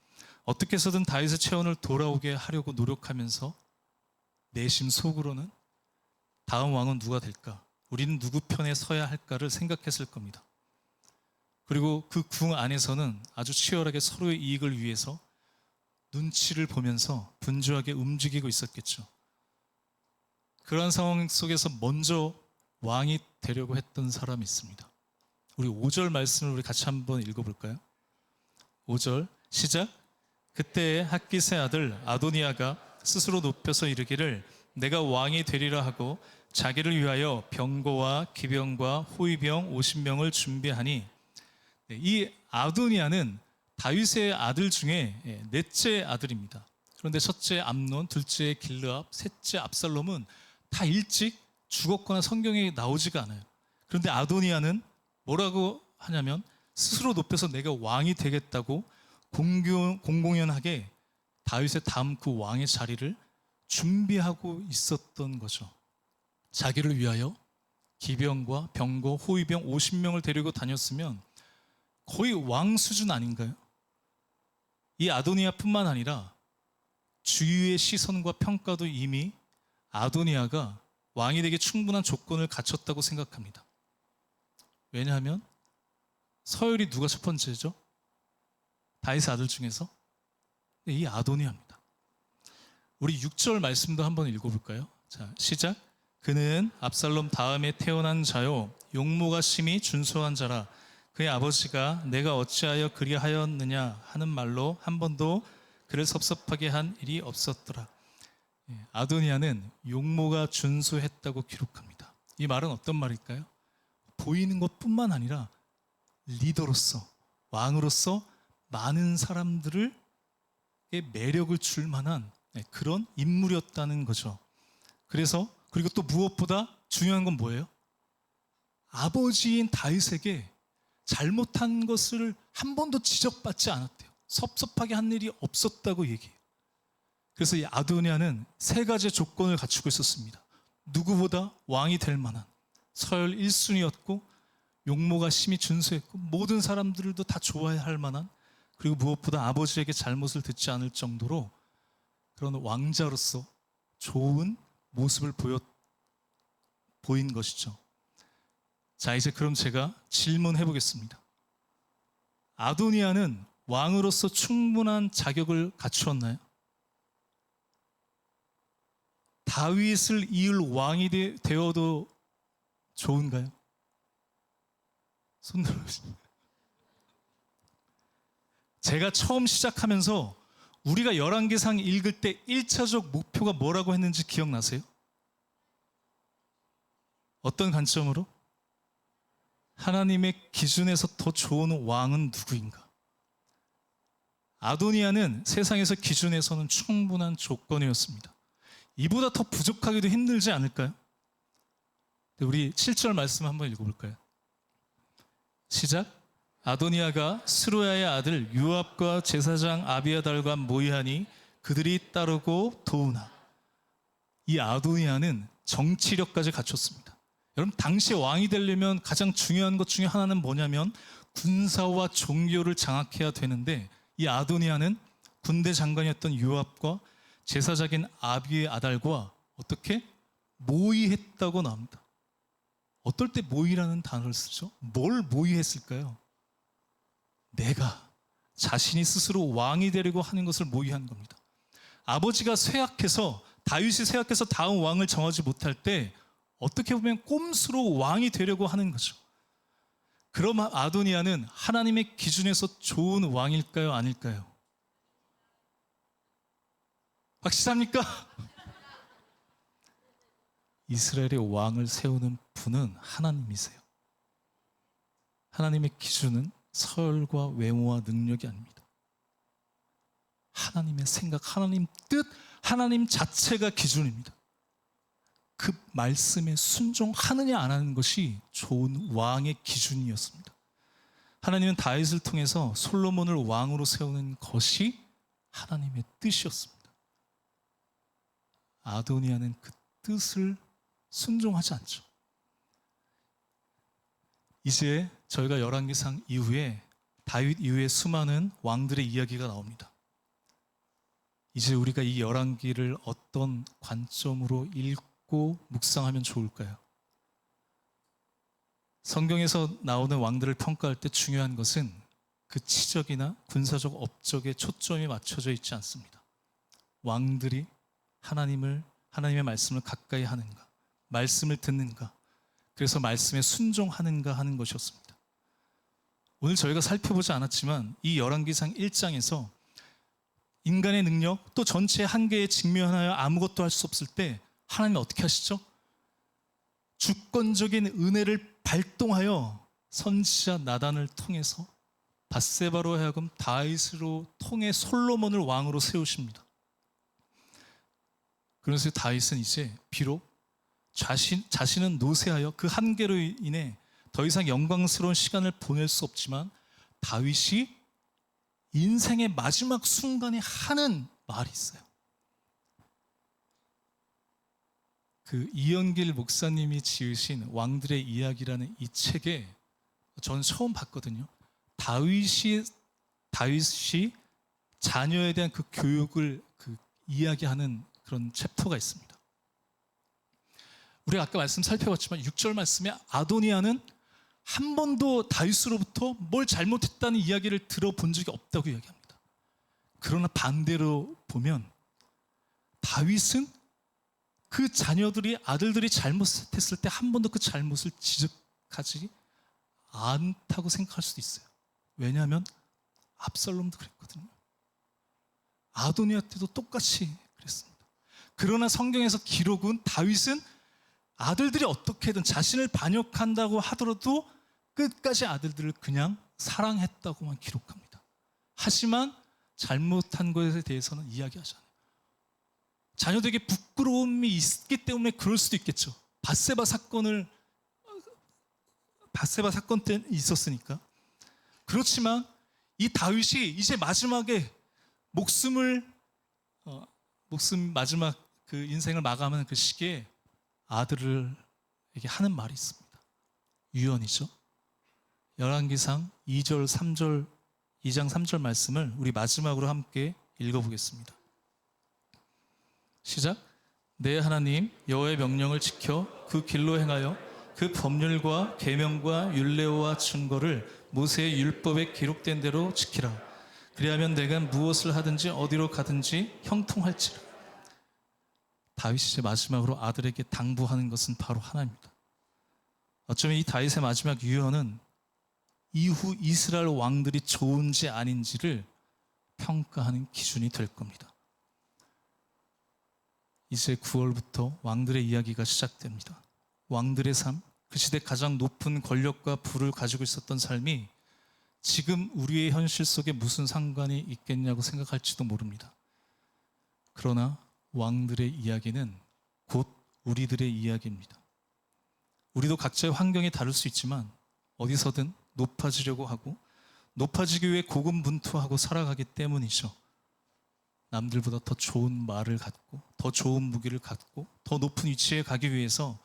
어떻게 해서든 다윗의 체온을 돌아오게 하려고 노력하면서 내심 속으로는 다음 왕은 누가 될까? 우리는 누구 편에 서야 할까를 생각했을 겁니다. 그리고 그 궁 안에서는 아주 치열하게 서로의 이익을 위해서 눈치를 보면서 분주하게 움직이고 있었겠죠. 그러한 상황 속에서 먼저 왕이 되려고 했던 사람이 있습니다. 우리 5절 말씀을 우리 같이 한번 읽어볼까요? 5절 시작. 그때 학깃의 아들 아도니아가 스스로 높여서 이르기를 내가 왕이 되리라 하고 자기를 위하여 병거와 기병과 호위병 50명을 준비하니, 이 아도니아는 다윗의 아들 중에 넷째 아들입니다. 그런데 첫째 암논, 둘째 길르압, 셋째 압살롬은 다 일찍 죽었거나 성경에 나오지가 않아요. 그런데 아도니아는 뭐라고 하냐면 스스로 높여서 내가 왕이 되겠다고 공공연하게 다윗의 다음 그 왕의 자리를 준비하고 있었던 거죠. 자기를 위하여 기병과 병거, 호위병 50명을 데리고 다녔으면 거의 왕 수준 아닌가요? 이 아도니아뿐만 아니라 주위의 시선과 평가도 이미 아도니아가 왕이 되기 충분한 조건을 갖췄다고 생각합니다. 왜냐하면 서열이 누가 첫 번째죠? 다윗의 아들 중에서 이 아도니아입니다. 우리 6절 말씀도 한번 읽어볼까요? 자, 시작. 그는 압살롬 다음에 태어난 자요 용모가 심히 준수한 자라. 그의 아버지가 내가 어찌하여 그리하였느냐 하는 말로 한 번도 그를 섭섭하게 한 일이 없었더라. 아도니아는 용모가 준수했다고 기록합니다. 이 말은 어떤 말일까요? 보이는 것뿐만 아니라 리더로서, 왕으로서 많은 사람들을 매력을 줄 만한 그런 인물이었다는 거죠. 그래서 그리고 또 무엇보다 중요한 건 뭐예요? 아버지인 다윗에게 잘못한 것을 한 번도 지적받지 않았대요. 섭섭하게 한 일이 없었다고 얘기해요. 그래서 이 아도니아는 세 가지 조건을 갖추고 있었습니다. 누구보다 왕이 될 만한 서열 1순위였고, 용모가 심히 준수했고, 모든 사람들도 다 좋아할 만한, 그리고 무엇보다 아버지에게 잘못을 듣지 않을 정도로 그런 왕자로서 좋은 모습을 보인 것이죠. 자, 이제 그럼 제가 질문해 보겠습니다. 아도니아는 왕으로서 충분한 자격을 갖추었나요? 다윗을 이을 왕이 되어도 좋은가요? 손 들어주세요. 제가 처음 시작하면서 우리가 열왕기상 읽을 때 1차적 목표가 뭐라고 했는지 기억나세요? 어떤 관점으로? 하나님의 기준에서 더 좋은 왕은 누구인가? 아도니아는 세상에서 기준에서는 충분한 조건이었습니다. 이보다 더 부족하기도 힘들지 않을까요? 우리 7절 말씀 한번 읽어볼까요? 시작. 아도니아가 스루야의 아들 요압과 제사장 아비아달과 모이하니 그들이 따르고 도우나. 이 아도니아는 정치력까지 갖췄습니다. 여러분, 당시 왕이 되려면 가장 중요한 것 중에 하나는 뭐냐면 군사와 종교를 장악해야 되는데, 이 아도니아는 군대 장관이었던 요압과 제사장인 아비의 아달과 어떻게 모의했다고 나옵니다. 어떨 때 모의라는 단어를 쓰죠? 뭘 모의했을까요? 내가 자신이 스스로 왕이 되려고 하는 것을 모의한 겁니다. 아버지가 쇠약해서, 다윗이 쇠약해서 다음 왕을 정하지 못할 때 어떻게 보면 꼼수로 왕이 되려고 하는 거죠. 그럼 아도니아는 하나님의 기준에서 좋은 왕일까요? 아닐까요? 확실합니까? 이스라엘의 왕을 세우는 분은 하나님이세요. 하나님의 기준은 서열과 외모와 능력이 아닙니다. 하나님의 생각, 하나님 뜻, 하나님 자체가 기준입니다. 그 말씀에 순종하느냐 안 하는 것이 좋은 왕의 기준이었습니다. 하나님은 다윗을 통해서 솔로몬을 왕으로 세우는 것이 하나님의 뜻이었습니다. 아도니아는 그 뜻을 순종하지 않죠. 이제 저희가 열왕기상 이후에 다윗 이후에 수많은 왕들의 이야기가 나옵니다. 이제 우리가 이 열왕기를 어떤 관점으로 읽고 묵상하면 좋을까요? 성경에서 나오는 왕들을 평가할 때 중요한 것은 그 치적이나 군사적 업적에 초점이 맞춰져 있지 않습니다. 왕들이 하나님의 말씀을 가까이 하는가, 말씀을 듣는가, 그래서 말씀에 순종하는가 하는 것이었습니다. 오늘 저희가 살펴보지 않았지만 이 열왕기상 1장에서 인간의 능력 또 전체의 한계에 직면하여 아무것도 할 수 없을 때 하나님은 어떻게 하시죠? 주권적인 은혜를 발동하여 선지자 나단을 통해서 밧세바로 하여금 다윗으로 통해 솔로몬을 왕으로 세우십니다. 그래서 다윗은 이제 비록 자신은 노쇠하여 그 한계로 인해 더 이상 영광스러운 시간을 보낼 수 없지만 다윗이 인생의 마지막 순간에 하는 말이 있어요. 그 이연길 목사님이 지으신 왕들의 이야기라는 이 책에 저는 처음 봤거든요. 다윗이 자녀에 대한 그 교육을 이야기하는 그런 챕터가 있습니다. 우리가 아까 말씀 살펴봤지만 6절 말씀에 아도니아는 한 번도 다윗으로부터 뭘 잘못했다는 이야기를 들어본 적이 없다고 이야기합니다. 그러나 반대로 보면 다윗은 그 아들들이 잘못했을 때 한 번도 그 잘못을 지적하지 않다고 생각할 수도 있어요. 왜냐하면 압살롬도 그랬거든요. 아도니아 때도 똑같이 그랬습니다. 그러나 성경에서 기록은 다윗은 아들들이 어떻게든 자신을 반역한다고 하더라도 끝까지 아들들을 그냥 사랑했다고만 기록합니다. 하지만 잘못한 것에 대해서는 이야기하지 않아요. 자녀들에게 부끄러움이 있기 때문에 그럴 수도 있겠죠. 밧세바 사건 때 있었으니까. 그렇지만 이 다윗이 이제 마지막에 마지막 그 인생을 마감하는 그 시기에 아들에게 하는 말이 있습니다. 유언이죠. 열왕기상 2장 3절 말씀을 우리 마지막으로 함께 읽어보겠습니다. 시작. 내 하나님 여호와의 명령을 지켜 그 길로 행하여 그 법률과 계명과 율례와 증거를 모세의 율법에 기록된 대로 지키라. 그리하면 내가 무엇을 하든지 어디로 가든지 형통할지라. 다윗이 이제 마지막으로 아들에게 당부하는 것은 바로 하나입니다. 어쩌면 이 다윗의 마지막 유언은 이후 이스라엘 왕들이 좋은지 아닌지를 평가하는 기준이 될 겁니다. 이제 9월부터 왕들의 이야기가 시작됩니다. 왕들의 삶, 그 시대 가장 높은 권력과 부를 가지고 있었던 삶이 지금 우리의 현실 속에 무슨 상관이 있겠냐고 생각할지도 모릅니다. 그러나 왕들의 이야기는 곧 우리들의 이야기입니다. 우리도 각자의 환경이 다를 수 있지만 어디서든 높아지려고 하고 높아지기 위해 고군분투하고 살아가기 때문이죠. 남들보다 더 좋은 말을 갖고 더 좋은 무기를 갖고 더 높은 위치에 가기 위해서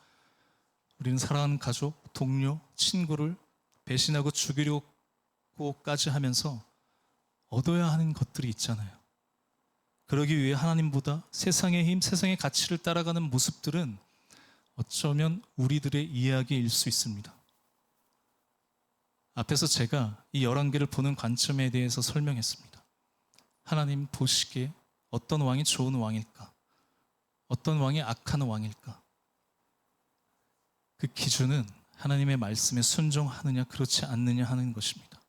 우리는 사랑하는 가족, 동료, 친구를 배신하고 죽이려고까지 하면서 얻어야 하는 것들이 있잖아요. 그러기 위해 하나님보다 세상의 힘, 세상의 가치를 따라가는 모습들은 어쩌면 우리들의 이야기일 수 있습니다. 앞에서 제가 이 11개를 보는 관점에 대해서 설명했습니다. 하나님 보시기에 어떤 왕이 좋은 왕일까? 어떤 왕이 악한 왕일까? 그 기준은 하나님의 말씀에 순종하느냐 그렇지 않느냐 하는 것입니다.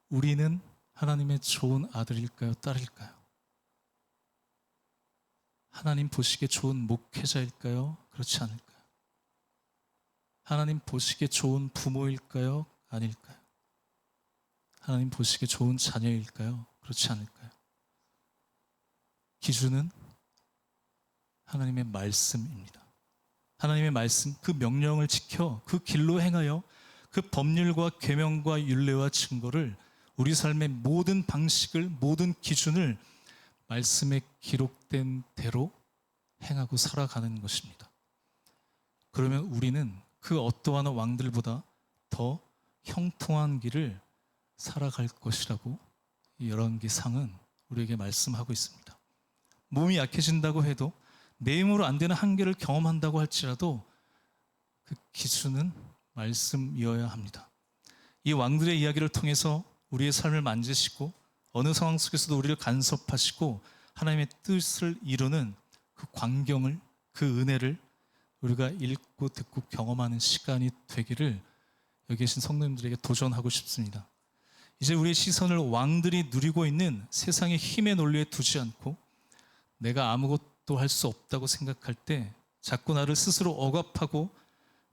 우리는 하나님의 좋은 아들일까요? 딸일까요? 하나님 보시기에 좋은 목회자일까요? 그렇지 않을까요? 하나님 보시기에 좋은 부모일까요? 아닐까요? 하나님 보시기에 좋은 자녀일까요? 그렇지 않을까요? 기준은 하나님의 말씀입니다. 하나님의 말씀, 그 명령을 지켜 그 길로 행하여 그 법률과 계명과 율례와 증거를 우리 삶의 모든 방식을, 모든 기준을 말씀에 기록된 대로 행하고 살아가는 것입니다. 그러면 우리는 그 어떠한 왕들보다 더 형통한 길을 살아갈 것이라고 이 열왕기상은 우리에게 말씀하고 있습니다. 몸이 약해진다고 해도 내 힘으로 안 되는 한계를 경험한다고 할지라도 그 기준은 말씀이어야 합니다. 이 왕들의 이야기를 통해서 우리의 삶을 만지시고 어느 상황 속에서도 우리를 간섭하시고 하나님의 뜻을 이루는 그 광경을, 그 은혜를 우리가 읽고 듣고 경험하는 시간이 되기를 여기 계신 성도님들에게 도전하고 싶습니다. 이제 우리의 시선을 왕들이 누리고 있는 세상의 힘의 논리에 두지 않고 내가 아무것도 할 수 없다고 생각할 때, 자꾸 나를 스스로 억압하고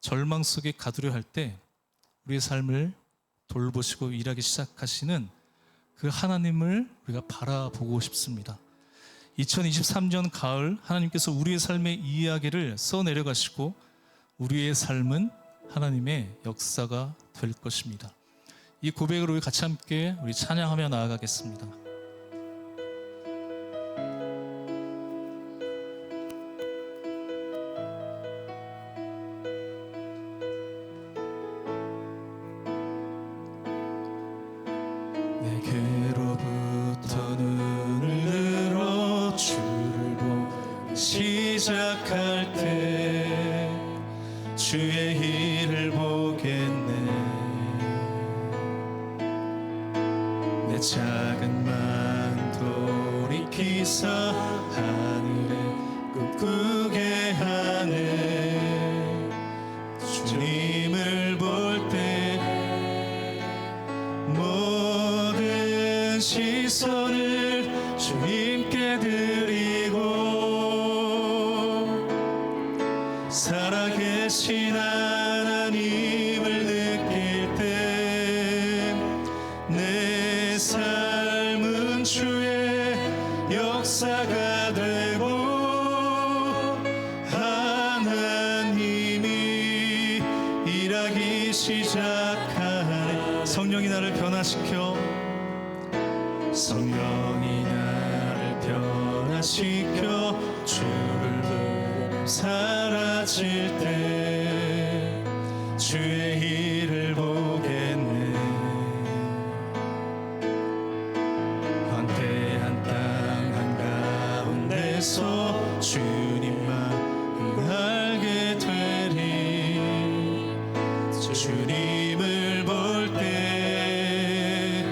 절망 속에 가두려 할 때 우리의 삶을 돌보시고 일하기 시작하시는 그 하나님을 우리가 바라보고 싶습니다. 2023년 가을 하나님께서 우리의 삶의 이야기를 써내려가시고 우리의 삶은 하나님의 역사가 될 것입니다. 이 고백을 우리 같이 함께 우리 찬양하며 나아가겠습니다. 내게로부터 눈을 들어 주를 보기 시작할 때 주의 일을 보겠네. 내 작은 맘 돌이키사 하늘에 꿈꾸게 하네. 주님을 볼 때 모든 시선을 주님께 드리고 살아계신 하나님을 느낄 때 내 삶은 주의 역사가 되고 하나님이 일하기 시작하네. 성령이 나를 변화시켜, 성령이 나를 변화시켜 주를 부르며 사라질 때 주의 일을 보겠네. 광대한 땅 한가운데서 주님만 알게 되리. 주님을 볼 때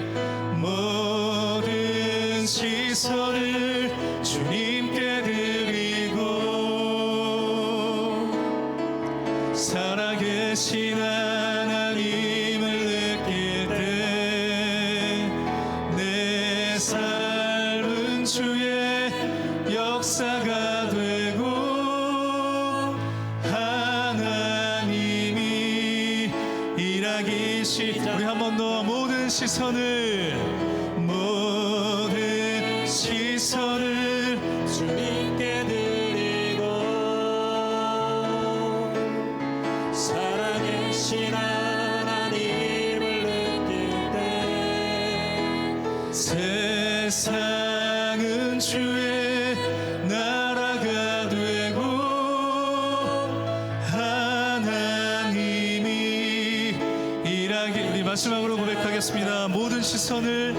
모든 시선을 주님께 드리고 살아계신 하나님을 느낄 때 내 삶은 주의 역사가 되고 하나님이 일하기 시작. 우리 한 번 더 모든 시선을 주님께 드리고 살아계신 하나님을 느낄 때 세상은 주의 나라가 되고 하나님이 일하기. 우리 마지막으로 고백하겠습니다. 모든 시선을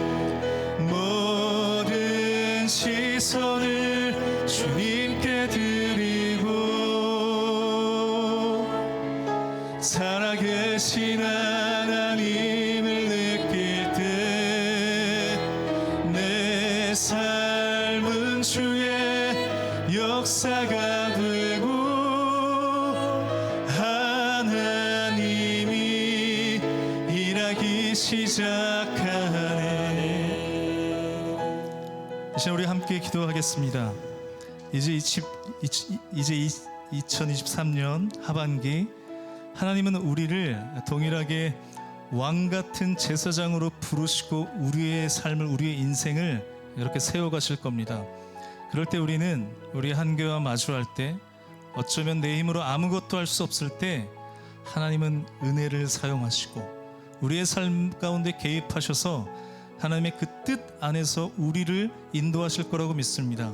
주님께 드리고 살아계신 하나님을 느낄 때 내 삶은 주의 역사가 되고 하나님이 일하기 시작하네. 이제 우리 함께 기도하겠습니다. 이제 2023년 하반기 하나님은 우리를 동일하게 왕 같은 제사장으로 부르시고 우리의 삶을, 우리의 인생을 이렇게 세워가실 겁니다. 그럴 때 우리는 우리 한계와 마주할 때, 어쩌면 내 힘으로 아무것도 할 수 없을 때 하나님은 은혜를 사용하시고 우리의 삶 가운데 개입하셔서 하나님의 그 뜻 안에서 우리를 인도하실 거라고 믿습니다.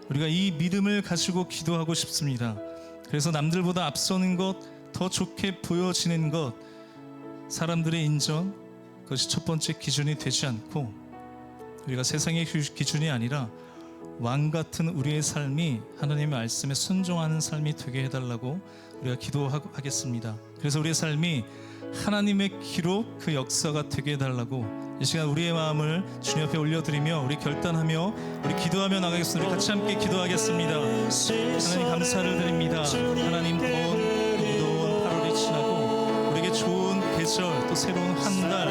우리가 이 믿음을 가지고 기도하고 싶습니다. 그래서 남들보다 앞서는 것, 더 좋게 보여지는 것, 사람들의 인정, 그것이 첫 번째 기준이 되지 않고 우리가 세상의 기준이 아니라 왕 같은 우리의 삶이 하나님의 말씀에 순종하는 삶이 되게 해달라고 우리가 기도하겠습니다. 그래서 우리의 삶이 하나님의 기로 그 역사가 되게 해달라고 이 시간 우리의 마음을 주님 앞에 올려드리며 우리 결단하며 우리 기도하며 나가겠습니다. 우리 같이 함께 기도하겠습니다. 하나님 감사를 드립니다. 하나님 더운 무더운 8월이 지나고 우리에게 좋은 계절 또 새로운 한 달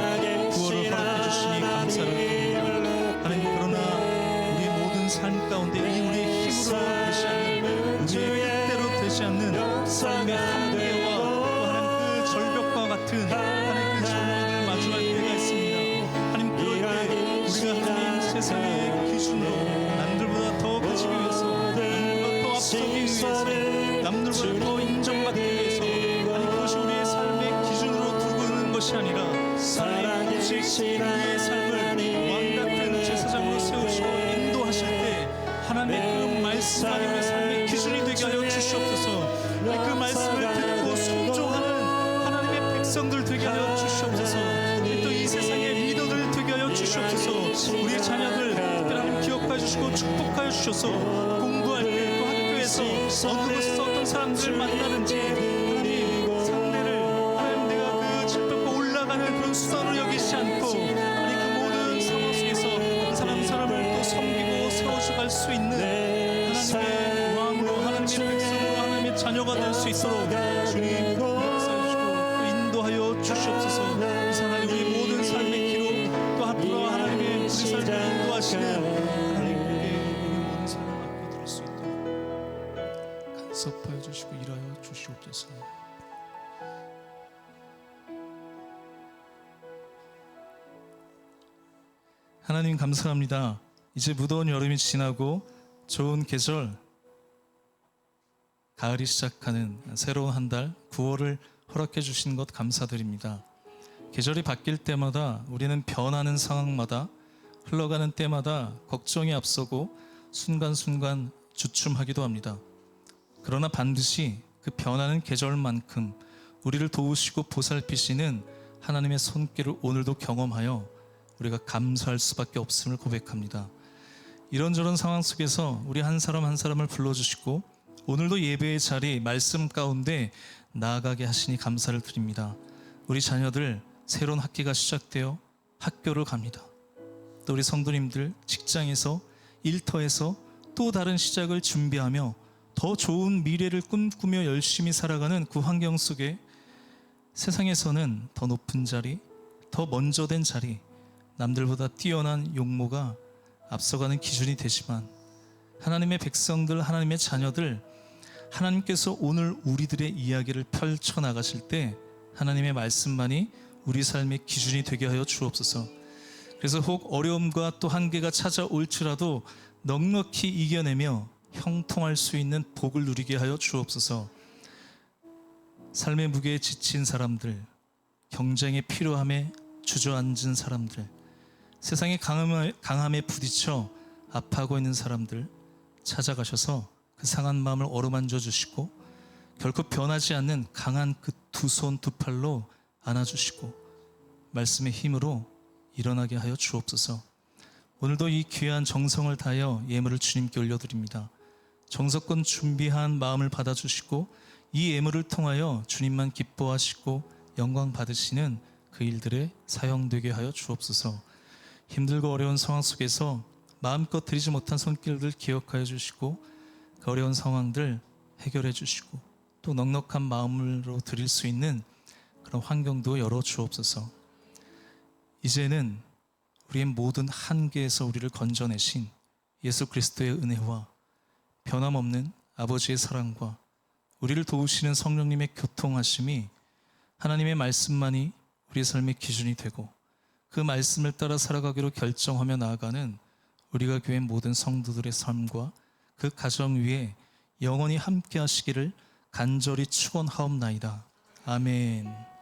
9월을 허락해 주시니 감사를 드립니다. 하나님 그러나 우리의 모든 삶 가운데 이 우리의 힘으로 되지 않는 우리의 뜻대로 되지 않는 삶의 한계와 또 하나님 그 절벽과 같은 하나님 그 절벽을 마주할 때가 있습니다. 하나님 그럴 때 우리가 하나님 세상의 기준으로 남들보다 더 가지기 위해서 남들보다 더 앞서기 위해서 남들보다 더 인정받기 위해서 아니 그것이 우리의 삶의 기준으로 두고 있는 것이 아니라 하나님 오직 우리의 삶을 왕같은 제사장으로 세우시고 인도하실 때 하나님의 그 말씀만이 우리의 삶의 기준이 되게 하여 주시옵소서. 그 말씀을 듣고 순종하는 하나님의 백성들 되게 하여 주시옵소서. 또 이 세상의 리더들 되게 하여 주시옵소서. 우리의 자녀들 특별히 하나님 기억하여 주시고 축복하여 주셔서 공부할 때 또 학교에서 어느 곳에서 어떤 사람들을 만나는지 하나님 상대를 하나님 내가 그 질병과 올라가는 그런 수단으로 여기지 않고 하나님 그 모든 상황 속에서 사람을 또 섬기고 세워주갈 수 있는 하나님의 왕으로 하나님의 백성으로 하나님의 자녀가 될 수 있도록 주님 역사해 주시고 또 인도하여 주시옵소서. 하나님 우리 모든 삶의 기로 또 앞으로 하나님의 우리 삶을 인도하시는 하나님께 우리 모든 삶을 맡겨드릴 수 있도록 간섭하여 주시고 일하여 주시옵소서. 하나님 감사합니다. 이제 무더운 여름이 지나고 좋은 계절 가을이 시작하는 새로운 한 달 9월을 허락해 주신 것 감사드립니다. 계절이 바뀔 때마다 우리는 변하는 상황마다 흘러가는 때마다 걱정이 앞서고 순간순간 주춤하기도 합니다. 그러나 반드시 그 변하는 계절만큼 우리를 도우시고 보살피시는 하나님의 손길을 오늘도 경험하여 우리가 감사할 수밖에 없음을 고백합니다. 이런저런 상황 속에서 우리 한 사람 한 사람을 불러주시고 오늘도 예배의 자리 말씀 가운데 나아가게 하시니 감사를 드립니다. 우리 자녀들 새로운 학기가 시작되어 학교를 갑니다. 또 우리 성도님들 직장에서 일터에서 또 다른 시작을 준비하며 더 좋은 미래를 꿈꾸며 열심히 살아가는 그 환경 속에 세상에서는 더 높은 자리, 더 먼저 된 자리, 남들보다 뛰어난 용모가 앞서가는 기준이 되지만 하나님의 백성들, 하나님의 자녀들, 하나님께서 오늘 우리들의 이야기를 펼쳐나가실 때 하나님의 말씀만이 우리 삶의 기준이 되게 하여 주옵소서. 그래서 혹 어려움과 또 한계가 찾아올지라도 넉넉히 이겨내며 형통할 수 있는 복을 누리게 하여 주옵소서. 삶의 무게에 지친 사람들, 경쟁의 필요함에 주저앉은 사람들, 세상의 강함에 부딪혀 아파하고 있는 사람들 찾아가셔서 그 상한 마음을 어루만져 주시고 결코 변하지 않는 강한 그 두 손 두 팔로 안아주시고 말씀의 힘으로 일어나게 하여 주옵소서. 오늘도 이 귀한 정성을 다하여 예물을 주님께 올려드립니다. 정성껏 준비한 마음을 받아주시고 이 예물을 통하여 주님만 기뻐하시고 영광 받으시는 그 일들에 사용되게 하여 주옵소서. 힘들고 어려운 상황 속에서 마음껏 드리지 못한 손길들 기억하여 주시고 그 어려운 상황들 해결해 주시고 또 넉넉한 마음으로 드릴 수 있는 그런 환경도 열어 주옵소서. 이제는 우리의 모든 한계에서 우리를 건져내신 예수 그리스도의 은혜와 변함없는 아버지의 사랑과 우리를 도우시는 성령님의 교통하심이 하나님의 말씀만이 우리의 삶의 기준이 되고 그 말씀을 따라 살아가기로 결정하며 나아가는 우리가 교회 모든 성도들의 삶과 그 가정 위에 영원히 함께 하시기를 간절히 축원하옵나이다. 아멘.